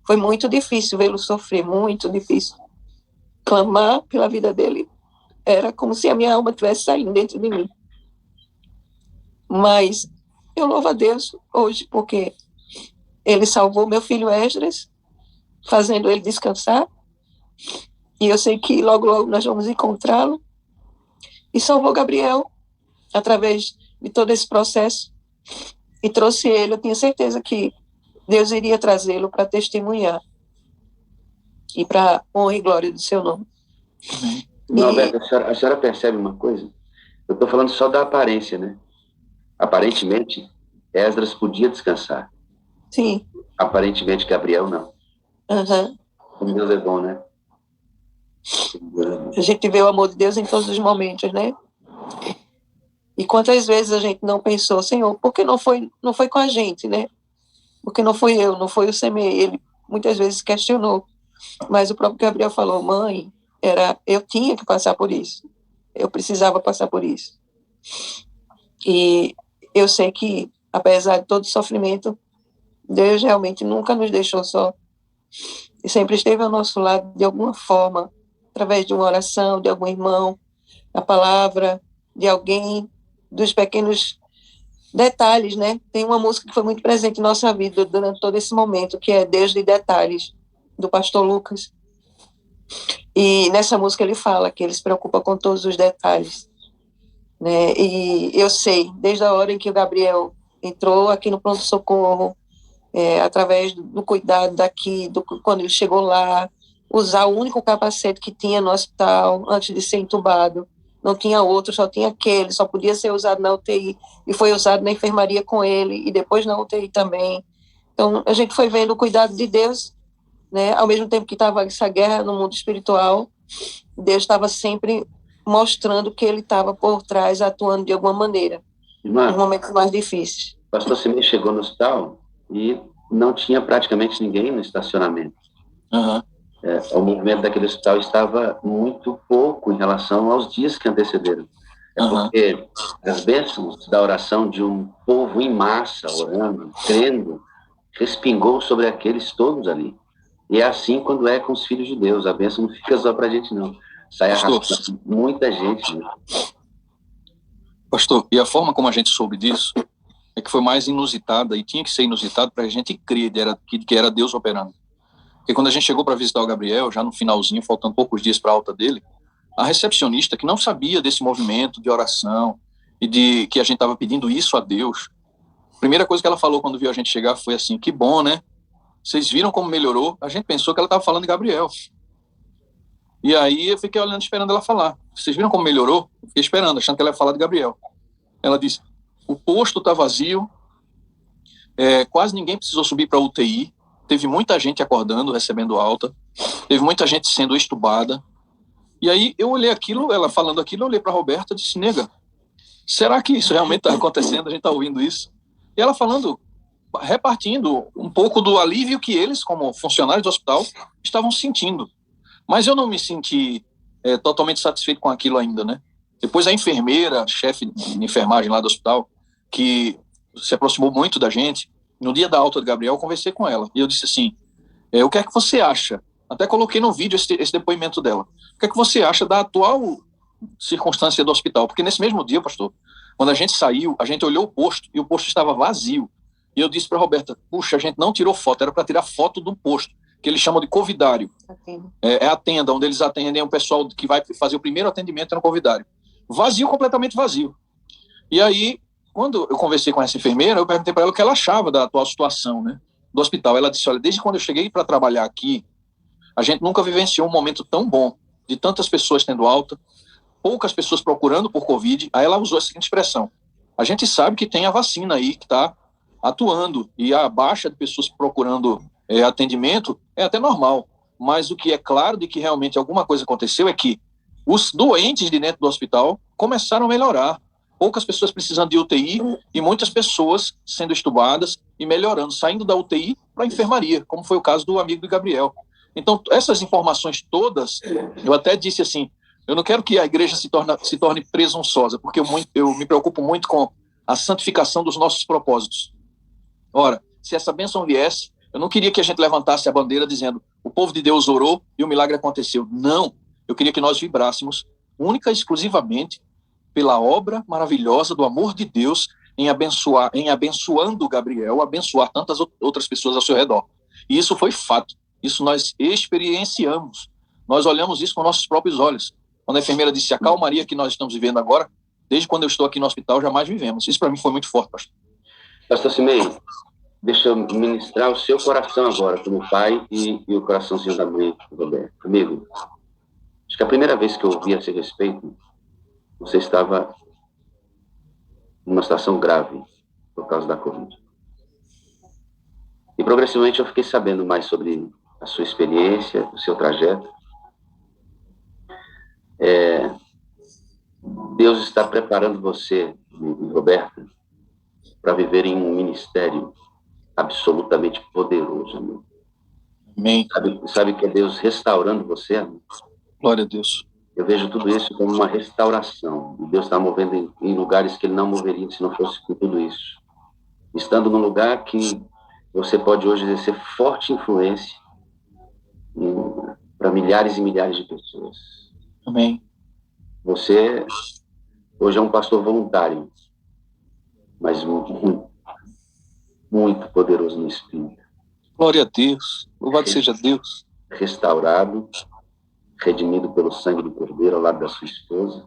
Foi muito difícil vê-lo sofrer, muito difícil. Clamar pela vida dele era como se a minha alma estivesse saindo dentro de mim. Mas eu louvo a Deus hoje, porque ele salvou meu filho Esdras, fazendo ele descansar, e eu sei que logo, logo nós vamos encontrá-lo, e salvou Gabriel, através de todo esse processo, e trouxe ele. Eu tinha certeza que Deus iria trazê-lo para testemunhar, e para honra e glória do seu nome. Não, Alberto, a senhora percebe uma coisa? Eu estou falando só da aparência, né? Aparentemente, Esdras podia descansar. Sim. Aparentemente, Gabriel não. Uhum. Como Deus é bom, né? A gente vê o amor de Deus em todos os momentos, né? E quantas vezes a gente não pensou, Senhor, por que não foi com a gente, né? Porque não foi eu, não foi o Semei. Ele muitas vezes questionou. Mas o próprio Gabriel falou, mãe, eu tinha que passar por isso. Eu precisava passar por isso. E eu sei que, apesar de todo o sofrimento, Deus realmente nunca nos deixou só. E sempre esteve ao nosso lado de alguma forma, através de uma oração, de algum irmão, a palavra de alguém, dos pequenos detalhes, né? Tem uma música que foi muito presente em nossa vida durante todo esse momento, que é Deus de Detalhes, do pastor Lucas. E nessa música ele fala que ele se preocupa com todos os detalhes, né? E eu sei, desde a hora em que o Gabriel entrou aqui no pronto-socorro, através do cuidado daqui, quando ele chegou lá, usar o único capacete que tinha no hospital antes de ser entubado, não tinha outro, só tinha aquele, só podia ser usado na UTI, e foi usado na enfermaria com ele, e depois na UTI também. Então, a gente foi vendo o cuidado de Deus, né? Ao mesmo tempo que estava essa guerra no mundo espiritual, Deus estava sempre mostrando que ele estava por trás, atuando de alguma maneira, nos momentos mais difíceis. O pastor Semei chegou no hospital e não tinha praticamente ninguém no estacionamento. Uhum. O movimento daquele hospital estava muito pouco em relação aos dias que antecederam. Porque as bênçãos da oração de um povo em massa, orando, crendo, respingou sobre aqueles todos ali. E é assim quando é com os filhos de Deus. A bênção não fica só para a gente, não. Sai arrastando muita gente. Né? Pastor, e a forma como a gente soube disso é que foi mais inusitada, e tinha que ser inusitado para a gente crer que era Deus operando. Porque quando a gente chegou para visitar o Gabriel, já no finalzinho, faltando poucos dias para a alta dele, a recepcionista, que não sabia desse movimento de oração e de que a gente estava pedindo isso a Deus, a primeira coisa que ela falou quando viu a gente chegar foi assim, que bom, né? Vocês viram como melhorou? A gente pensou que ela estava falando de Gabriel. E aí eu fiquei olhando, esperando ela falar. Vocês viram como melhorou? Eu fiquei esperando, achando que ela ia falar de Gabriel. Ela disse, o posto está vazio, quase ninguém precisou subir para a UTI, teve muita gente acordando, recebendo alta, teve muita gente sendo estubada. E aí eu olhei aquilo, ela falando aquilo, eu olhei para a Roberta e disse, nega, será que isso realmente está acontecendo? A gente está ouvindo isso? E ela falando, repartindo um pouco do alívio que eles, como funcionários do hospital, estavam sentindo. Mas eu não me senti totalmente satisfeito com aquilo ainda, né? Depois a enfermeira, chefe de enfermagem lá do hospital, que se aproximou muito da gente, no dia da alta do Gabriel, eu conversei com ela. E eu disse assim, o que é que você acha? Até coloquei no vídeo esse depoimento dela. O que é que você acha da atual circunstância do hospital? Porque nesse mesmo dia, pastor, quando a gente saiu, a gente olhou o posto e o posto estava vazio. E eu disse para a Roberta, puxa, a gente não tirou foto, era para tirar foto do posto, que eles chamam de covidário. É a tenda onde eles atendem o pessoal que vai fazer o primeiro atendimento no covidário. Vazio, completamente vazio. E aí, quando eu conversei com essa enfermeira, eu perguntei para ela o que ela achava da atual situação, né, do hospital. Ela disse, olha, desde quando eu cheguei para trabalhar aqui, a gente nunca vivenciou um momento tão bom, de tantas pessoas tendo alta, poucas pessoas procurando por Covid. Aí ela usou a seguinte expressão, a gente sabe que tem a vacina aí que está atuando, e a baixa de pessoas procurando atendimento é até normal, mas o que é claro de que realmente alguma coisa aconteceu é que os doentes de dentro do hospital começaram a melhorar. Poucas pessoas precisando de UTI e muitas pessoas sendo estubadas e melhorando, saindo da UTI para a enfermaria, como foi o caso do amigo do Gabriel. Então, essas informações todas, eu até disse assim, eu não quero que a igreja se torne presunçosa, porque eu me preocupo muito com a santificação dos nossos propósitos. Ora, se essa bênção viesse, Eu não queria que a gente levantasse a bandeira dizendo o povo de Deus orou e o milagre aconteceu. Não. Eu queria que nós vibrássemos única e exclusivamente pela obra maravilhosa do amor de Deus em abençoando Gabriel, abençoar tantas outras pessoas ao seu redor. E isso foi fato. Isso nós experienciamos. Nós olhamos isso com nossos próprios olhos. Quando a enfermeira disse a calmaria que nós estamos vivendo agora, desde quando eu estou aqui no hospital, jamais vivemos. Isso para mim foi muito forte, pastor. Pastor Simei, deixa eu ministrar o seu coração agora, como pai e o coraçãozinho da mãe, Roberto. Amigo, acho que a primeira vez que eu ouvi a esse respeito, você estava numa situação grave por causa da Covid. E progressivamente eu fiquei sabendo mais sobre a sua experiência, o seu trajeto. Deus está preparando você, Roberta, para viver em um ministério absolutamente poderoso, amigo. Amém. Sabe que é Deus restaurando você, amigo? Glória a Deus. Eu vejo tudo isso como uma restauração. E Deus está movendo em lugares que Ele não moveria se não fosse por tudo isso. Estando num lugar que você pode hoje exercer forte influência para milhares e milhares de pessoas. Amém. Você hoje é um pastor voluntário, mas muito, muito poderoso no Espírito. Glória a Deus. Louvado seja Deus. Restaurado, redimido pelo sangue do Cordeiro ao lado da sua esposa,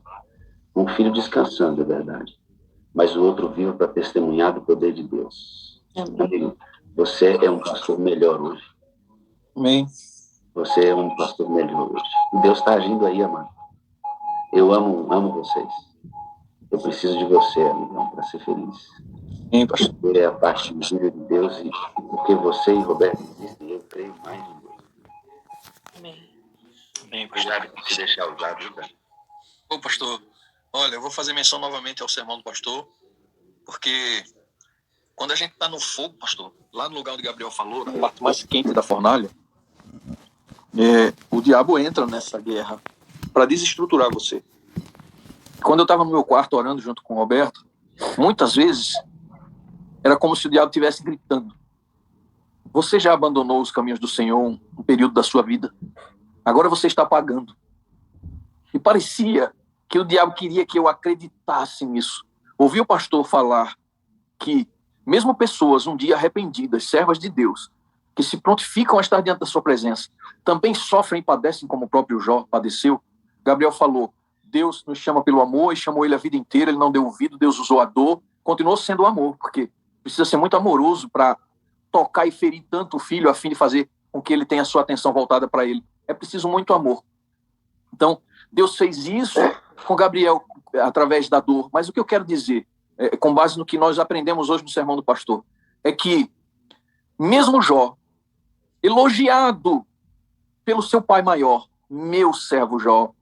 um filho descansando, é verdade, mas o outro vivo para testemunhar do poder de Deus. Amém. Você é um pastor melhor hoje. Amém. Você é um pastor melhor hoje. E Deus está agindo aí, amado. Eu amo vocês. Eu preciso de você, amigão, para ser feliz. Amém, pastor. Você é a parte visível de Deus e porque você e Roberto existem, eu creio mais em Deus. Amém. Amém, pastor. Cuidado com se deixar usar, viu, cara? Ô, pastor, olha, eu vou fazer menção novamente ao sermão do pastor, porque quando a gente está no fogo, pastor, lá no lugar onde Gabriel falou, na parte mais quente da fornalha, o diabo entra nessa guerra para desestruturar você. Quando eu estava no meu quarto orando junto com o Roberto, muitas vezes era como se o diabo estivesse gritando: você já abandonou os caminhos do Senhor um período da sua vida? Agora você está pagando. E parecia que o diabo queria que eu acreditasse nisso. Ouvi o pastor falar que mesmo pessoas um dia arrependidas, servas de Deus, que se prontificam a estar diante da sua presença, também sofrem e padecem como o próprio Jó padeceu. Gabriel falou: Deus nos chama pelo amor e chamou ele a vida inteira, ele não deu ouvido, Deus usou a dor, continuou sendo o amor, porque precisa ser muito amoroso para tocar e ferir tanto o filho a fim de fazer com que ele tenha a sua atenção voltada para ele. É preciso muito amor. Então, Deus fez isso com Gabriel através da dor. Mas o que eu quero dizer, com base no que nós aprendemos hoje no sermão do pastor, é que mesmo Jó, elogiado pelo seu pai maior, meu servo Jó,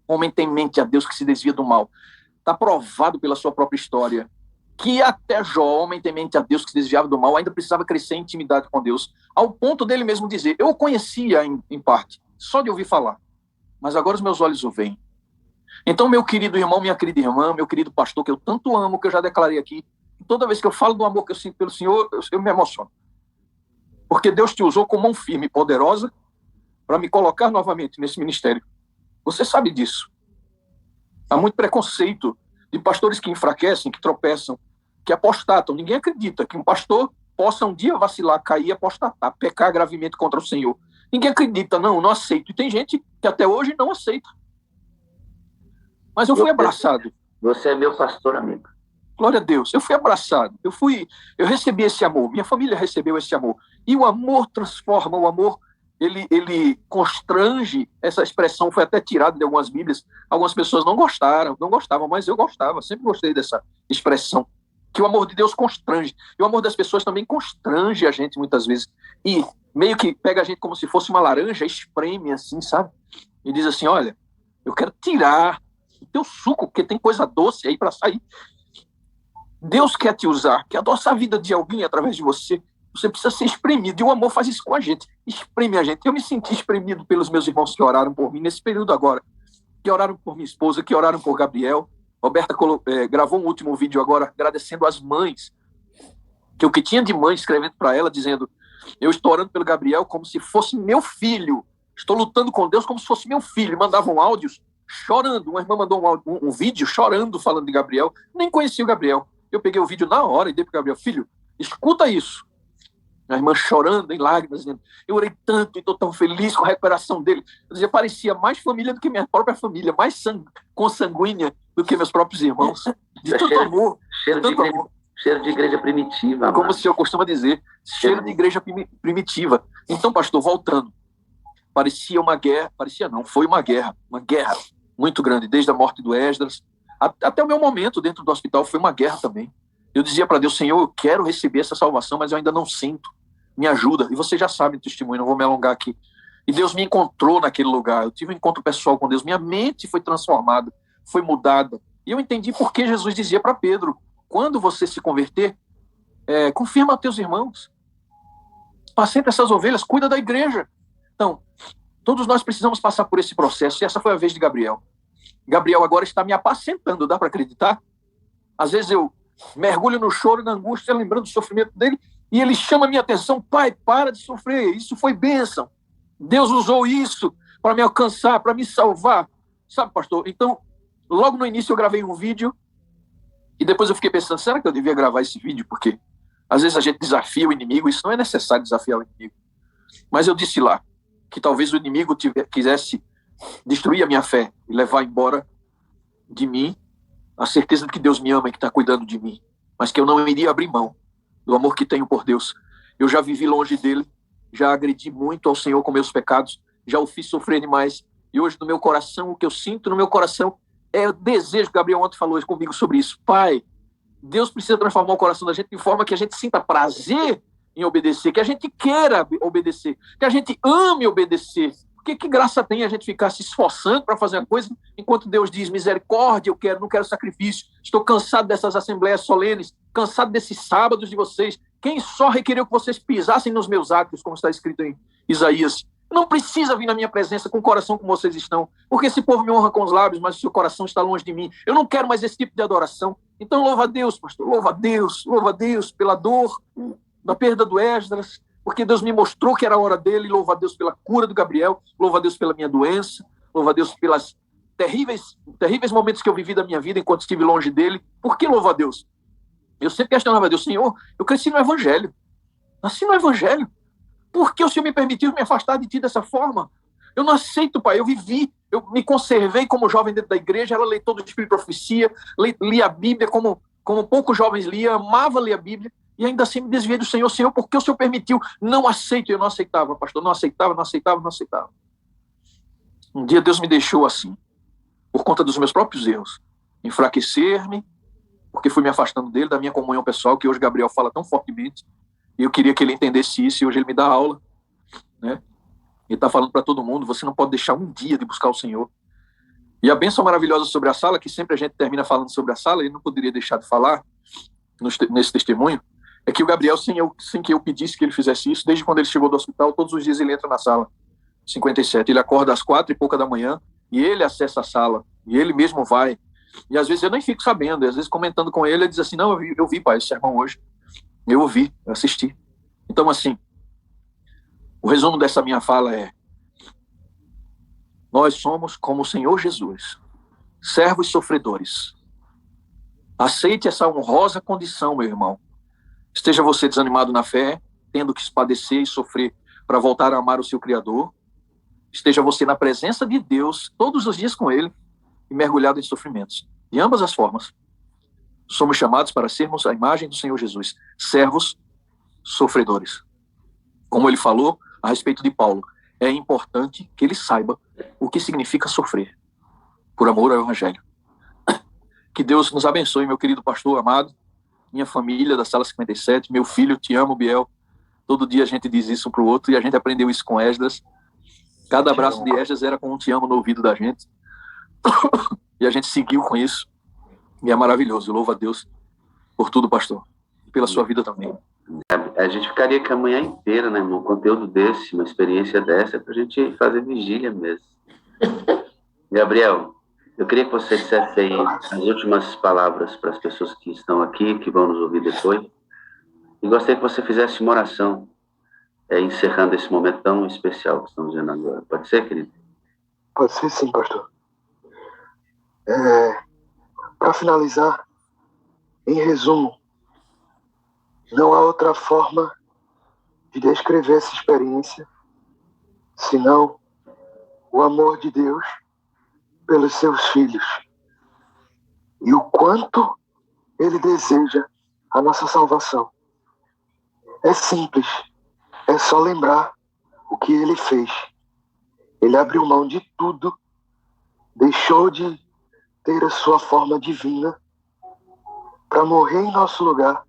homem temente a Deus que se desvia do mal, está provado pela sua própria história que até Jó, homem temente a Deus que se desviava do mal, ainda precisava crescer em intimidade com Deus, ao ponto dele mesmo dizer: eu o conhecia em parte, só de ouvir falar, mas agora os meus olhos o veem. Então, meu querido irmão, minha querida irmã, meu querido pastor, que eu tanto amo, que eu já declarei aqui, toda vez que eu falo do amor que eu sinto pelo Senhor, eu me emociono. Porque Deus te usou com mão firme e poderosa para me colocar novamente nesse ministério. Você sabe disso. Há muito preconceito de pastores que enfraquecem, que tropeçam, que apostatam. Ninguém acredita que um pastor possa um dia vacilar, cair e apostatar, pecar gravemente contra o Senhor. Ninguém acredita, não aceito. E tem gente que até hoje não aceita. Mas eu fui abraçado. Você é meu pastor, amigo. Glória a Deus. Eu fui abraçado. Eu recebi esse amor. Minha família recebeu esse amor. E o amor transforma, o amor, ele constrange. Essa expressão foi até tirada de algumas Bíblias. Algumas pessoas não gostavam, mas eu gostava. Sempre gostei dessa expressão. Que o amor de Deus constrange. E o amor das pessoas também constrange a gente muitas vezes. E meio que pega a gente como se fosse uma laranja, espreme assim, sabe? E diz assim: olha, eu quero tirar o teu suco, porque tem coisa doce aí para sair. Deus quer te usar, quer adoçar a vida de alguém através de você. Você precisa ser espremido. E o amor faz isso com a gente. Espreme a gente. Eu me senti espremido pelos meus irmãos que oraram por mim nesse período agora. Que oraram por minha esposa, que oraram por Gabriel. Roberta gravou um último vídeo agora agradecendo as mães. Que o que tinha de mãe escrevendo para ela, dizendo: Eu estou orando pelo Gabriel como se fosse meu filho. Estou lutando com Deus como se fosse meu filho. Mandavam áudios chorando. Uma irmã mandou um vídeo chorando, falando de Gabriel. Nem conhecia o Gabriel. Eu peguei o vídeo na hora e dei para o Gabriel. Filho, escuta isso. A irmã chorando em lágrimas, dizendo, eu orei tanto e estou tão feliz com a recuperação dele. Eu dizia, parecia mais família do que minha própria família, mais consanguínea do que meus próprios irmãos. De tanto amor. Cheiro de igreja primitiva. Como o senhor costuma dizer, cheiro de igreja primitiva. Então, pastor, voltando. Parecia uma guerra, parecia não, foi uma guerra muito grande, desde a morte do Esdras, até o meu momento dentro do hospital foi uma guerra também. Eu dizia para Deus, Senhor, eu quero receber essa salvação, mas eu ainda não sinto. Me ajuda. E você já sabe o testemunho, não vou me alongar aqui. E Deus me encontrou naquele lugar. Eu tive um encontro pessoal com Deus. Minha mente foi transformada, foi mudada. E eu entendi por que Jesus dizia para Pedro, quando você se converter, confirma a teus irmãos. Apacenta essas ovelhas, cuida da igreja. Então, todos nós precisamos passar por esse processo. E essa foi a vez de Gabriel. Gabriel agora está me apacentando, dá para acreditar? Às vezes eu mergulho no choro, na angústia, lembrando do sofrimento dele, e ele chama a minha atenção, pai, para de sofrer, isso foi bênção. Deus usou isso para me alcançar, para me salvar. Sabe, pastor? Então, logo no início eu gravei um vídeo, e depois eu fiquei pensando, será que eu devia gravar esse vídeo? Porque às vezes a gente desafia o inimigo, isso não é necessário desafiar o inimigo. Mas eu disse lá, que talvez o inimigo quisesse destruir a minha fé e levar embora de mim a certeza de que Deus me ama e que está cuidando de mim, mas que eu não iria abrir mão do amor que tenho por Deus. Eu já vivi longe dele, já agredi muito ao Senhor com meus pecados, já o fiz sofrer demais, e hoje no meu coração, o que eu sinto no meu coração é o desejo, Gabriel ontem falou comigo sobre isso, Pai, Deus precisa transformar o coração da gente de forma que a gente sinta prazer em obedecer, que a gente queira obedecer, que a gente ame obedecer. Porque que graça tem a gente ficar se esforçando para fazer uma coisa, enquanto Deus diz, misericórdia, não quero sacrifício, estou cansado dessas assembleias solenes, cansado desses sábados de vocês, quem só requereu que vocês pisassem nos meus atos, como está escrito em Isaías, não precisa vir na minha presença com o coração como vocês estão, porque esse povo me honra com os lábios, mas o seu coração está longe de mim, eu não quero mais esse tipo de adoração. Então louva a Deus, pastor, louva a Deus pela dor, da perda do Esdras, porque Deus me mostrou que era a hora dele, louva a Deus pela cura do Gabriel, louva a Deus pela minha doença, louva a Deus pelas terríveis momentos que eu vivi da minha vida enquanto estive longe dele. Por que louva a Deus? Eu sempre questionava a Deus, Senhor, eu cresci no Evangelho, nasci no Evangelho, por que o Senhor me permitiu me afastar de ti dessa forma? Eu não aceito, Pai, eu vivi, eu me conservei como jovem dentro da igreja, era leitor do Espírito de Profecia, lia a Bíblia como poucos jovens liam, amava ler a Bíblia, e ainda assim me desviei do Senhor, Senhor, porque o Senhor permitiu? Não aceito, e eu não aceitava, pastor, não aceitava. Um dia Deus me deixou assim, por conta dos meus próprios erros, enfraquecer-me, porque fui me afastando dele, da minha comunhão pessoal, que hoje Gabriel fala tão fortemente, e eu queria que ele entendesse isso, e hoje ele me dá aula, né? Ele está falando para todo mundo, você não pode deixar um dia de buscar o Senhor. E a bênção maravilhosa sobre a sala, que sempre a gente termina falando sobre a sala, ele não poderia deixar de falar nesse testemunho, é que o Gabriel, sem que eu pedisse que ele fizesse isso, desde quando ele chegou do hospital, todos os dias ele entra na sala 57, ele acorda às 4h pouca da manhã, e ele acessa a sala, e ele mesmo vai, e às vezes eu nem fico sabendo, e às vezes comentando com ele diz assim, não, eu vi, pai, esse sermão hoje, eu ouvi, eu assisti. Então, assim, o resumo dessa minha fala é, nós somos como o Senhor Jesus, servos sofredores. Aceite essa honrosa condição, meu irmão. Esteja você desanimado na fé, tendo que padecer e sofrer para voltar a amar o seu Criador. Esteja você na presença de Deus, todos os dias com Ele, e mergulhado em sofrimentos. De ambas as formas, somos chamados para sermos a imagem do Senhor Jesus, servos sofredores. Como ele falou a respeito de Paulo, é importante que ele saiba o que significa sofrer, por amor ao Evangelho. Que Deus nos abençoe, meu querido pastor amado, minha família da sala 57, meu filho, te amo, Biel. Todo dia a gente diz isso um para o outro e a gente aprendeu isso com Esdras. Cada abraço de Esdras era com um te amo no ouvido da gente. E a gente seguiu com isso. E é maravilhoso. Louvo a Deus por tudo, pastor. E pela sua vida também. A gente ficaria aqui a manhã inteira, né, irmão? Um conteúdo desse, uma experiência dessa, é pra gente fazer vigília mesmo. Gabriel, eu queria que você dissesse aí as últimas palavras para as pessoas que estão aqui, que vão nos ouvir depois. E gostaria que você fizesse uma oração encerrando esse momento tão especial que estamos vendo agora. Pode ser, querido? Pode ser sim, pastor. Para finalizar, em resumo, não há outra forma de descrever essa experiência senão o amor de Deus pelos seus filhos e o quanto Ele deseja a nossa salvação. É simples, é só lembrar o que Ele fez. Ele abriu mão de tudo, deixou de ter a sua forma divina para morrer em nosso lugar,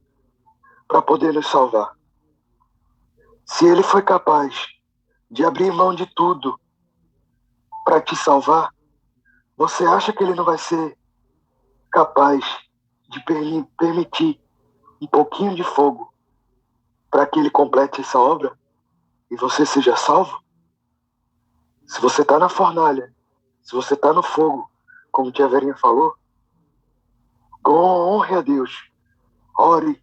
para poder nos salvar. Se Ele foi capaz de abrir mão de tudo para te salvar, você acha que Ele não vai ser capaz de permitir um pouquinho de fogo para que Ele complete essa obra e você seja salvo? Se você está na fornalha, se você está no fogo, como tia Verinha falou, honre a Deus, ore,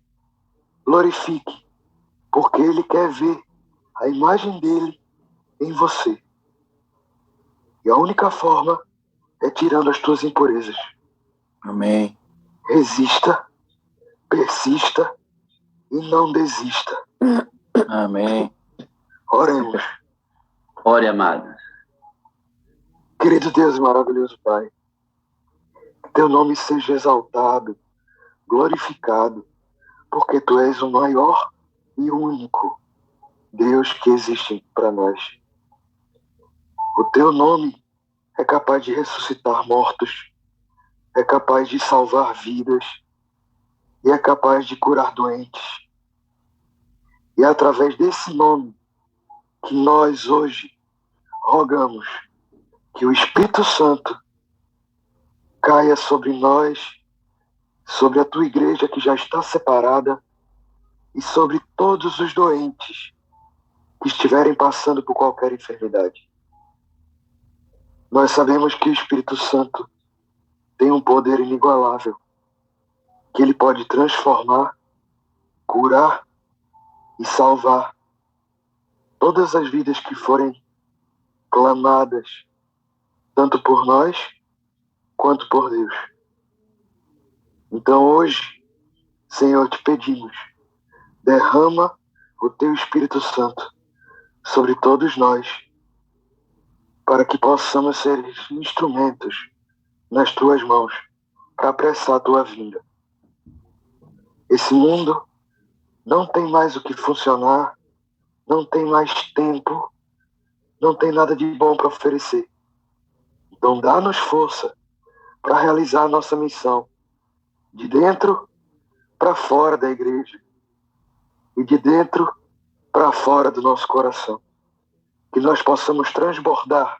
glorifique, porque Ele quer ver a imagem dele em você. E a única forma é tirando as tuas impurezas. Amém. Resista, persista e não desista. Amém. Oremos. Ore, amado. Querido Deus maravilhoso Pai, que teu nome seja exaltado, glorificado, porque tu és o maior e único Deus que existe para nós. O teu nome é capaz de ressuscitar mortos, é capaz de salvar vidas e é capaz de curar doentes. E é através desse nome que nós hoje rogamos que o Espírito Santo caia sobre nós, sobre a tua igreja que já está separada e sobre todos os doentes que estiverem passando por qualquer enfermidade. Nós sabemos que o Espírito Santo tem um poder inigualável, que ele pode transformar, curar e salvar todas as vidas que forem clamadas, tanto por nós quanto por Deus. Então hoje, Senhor, te pedimos, derrama o teu Espírito Santo sobre todos nós, para que possamos ser instrumentos nas tuas mãos para apressar a tua vinda. Esse mundo não tem mais o que funcionar, não tem mais tempo, não tem nada de bom para oferecer. Então dá-nos força para realizar a nossa missão, de dentro para fora da igreja e de dentro para fora do nosso coração. Que nós possamos transbordar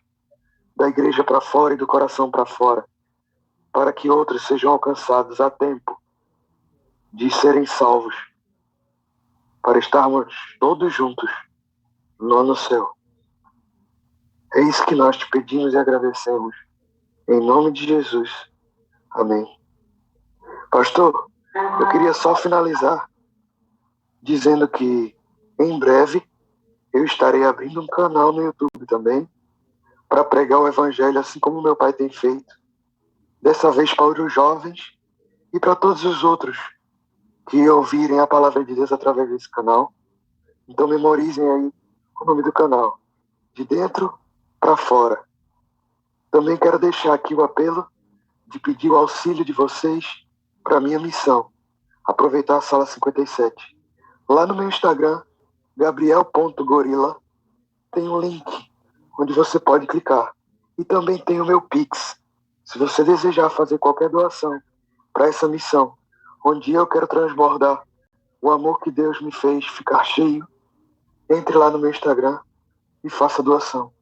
da igreja para fora e do coração para fora, para que outros sejam alcançados a tempo de serem salvos, para estarmos todos juntos lá no céu. É isso que nós te pedimos e agradecemos. Em nome de Jesus. Amém. Pastor, eu queria só finalizar dizendo que em breve eu estarei abrindo um canal no YouTube também para pregar o evangelho assim como meu pai tem feito. Dessa vez para os jovens e para todos os outros que ouvirem a palavra de Deus através desse canal. Então memorizem aí o nome do canal. De dentro para fora. Também quero deixar aqui o apelo de pedir o auxílio de vocês para a minha missão. Aproveitar a sala 57. Lá no meu Instagram, gabriel.gorila, tem um link onde você pode clicar. E também tem o meu Pix. Se você desejar fazer qualquer doação para essa missão, onde eu quero transbordar o amor que Deus me fez ficar cheio, entre lá no meu Instagram e faça doação.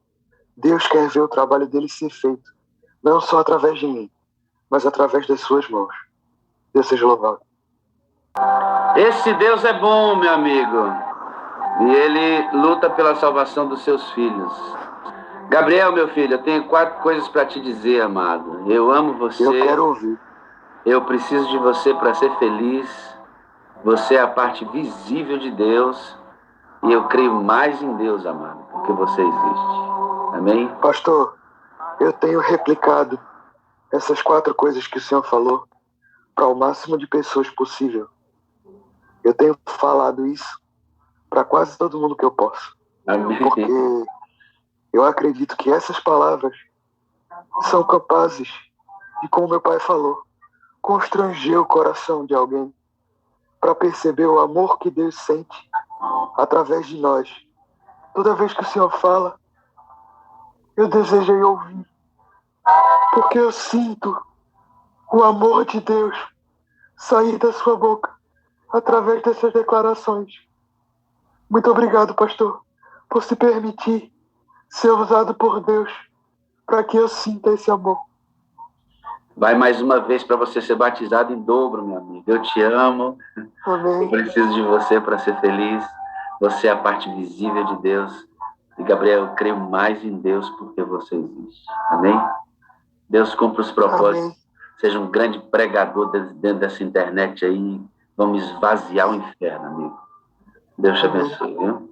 Deus quer ver o trabalho dele ser feito, não só através de mim, mas através das suas mãos. Deus seja louvado. Esse Deus é bom, meu amigo. E ele luta pela salvação dos seus filhos. Gabriel, meu filho, eu tenho 4 coisas para te dizer, amado. Eu amo você. Eu quero ouvir. Eu preciso de você para ser feliz. Você é a parte visível de Deus. E eu creio mais em Deus, amado, porque você existe. Amém? Pastor, eu tenho replicado essas 4 coisas que o senhor falou para o máximo de pessoas possível. Eu tenho falado isso para quase todo mundo que eu posso. Amém. Porque eu acredito que essas palavras são capazes de, como meu pai falou, constranger o coração de alguém para perceber o amor que Deus sente através de nós. Toda vez que o Senhor fala, eu desejei ouvir, porque eu sinto o amor de Deus sair da sua boca através dessas declarações. Muito obrigado, pastor, por se permitir ser usado por Deus para que eu sinta esse amor. Vai mais uma vez para você ser batizado em dobro, meu amigo. Eu te amo. Amém. Eu preciso de você para ser feliz. Você é a parte visível de Deus. E, Gabriel, eu creio mais em Deus porque você existe. Amém? Deus cumpra os propósitos. Amém. Seja um grande pregador dentro dessa internet aí. Vamos esvaziar o inferno, amigo. Deus te abençoe, viu?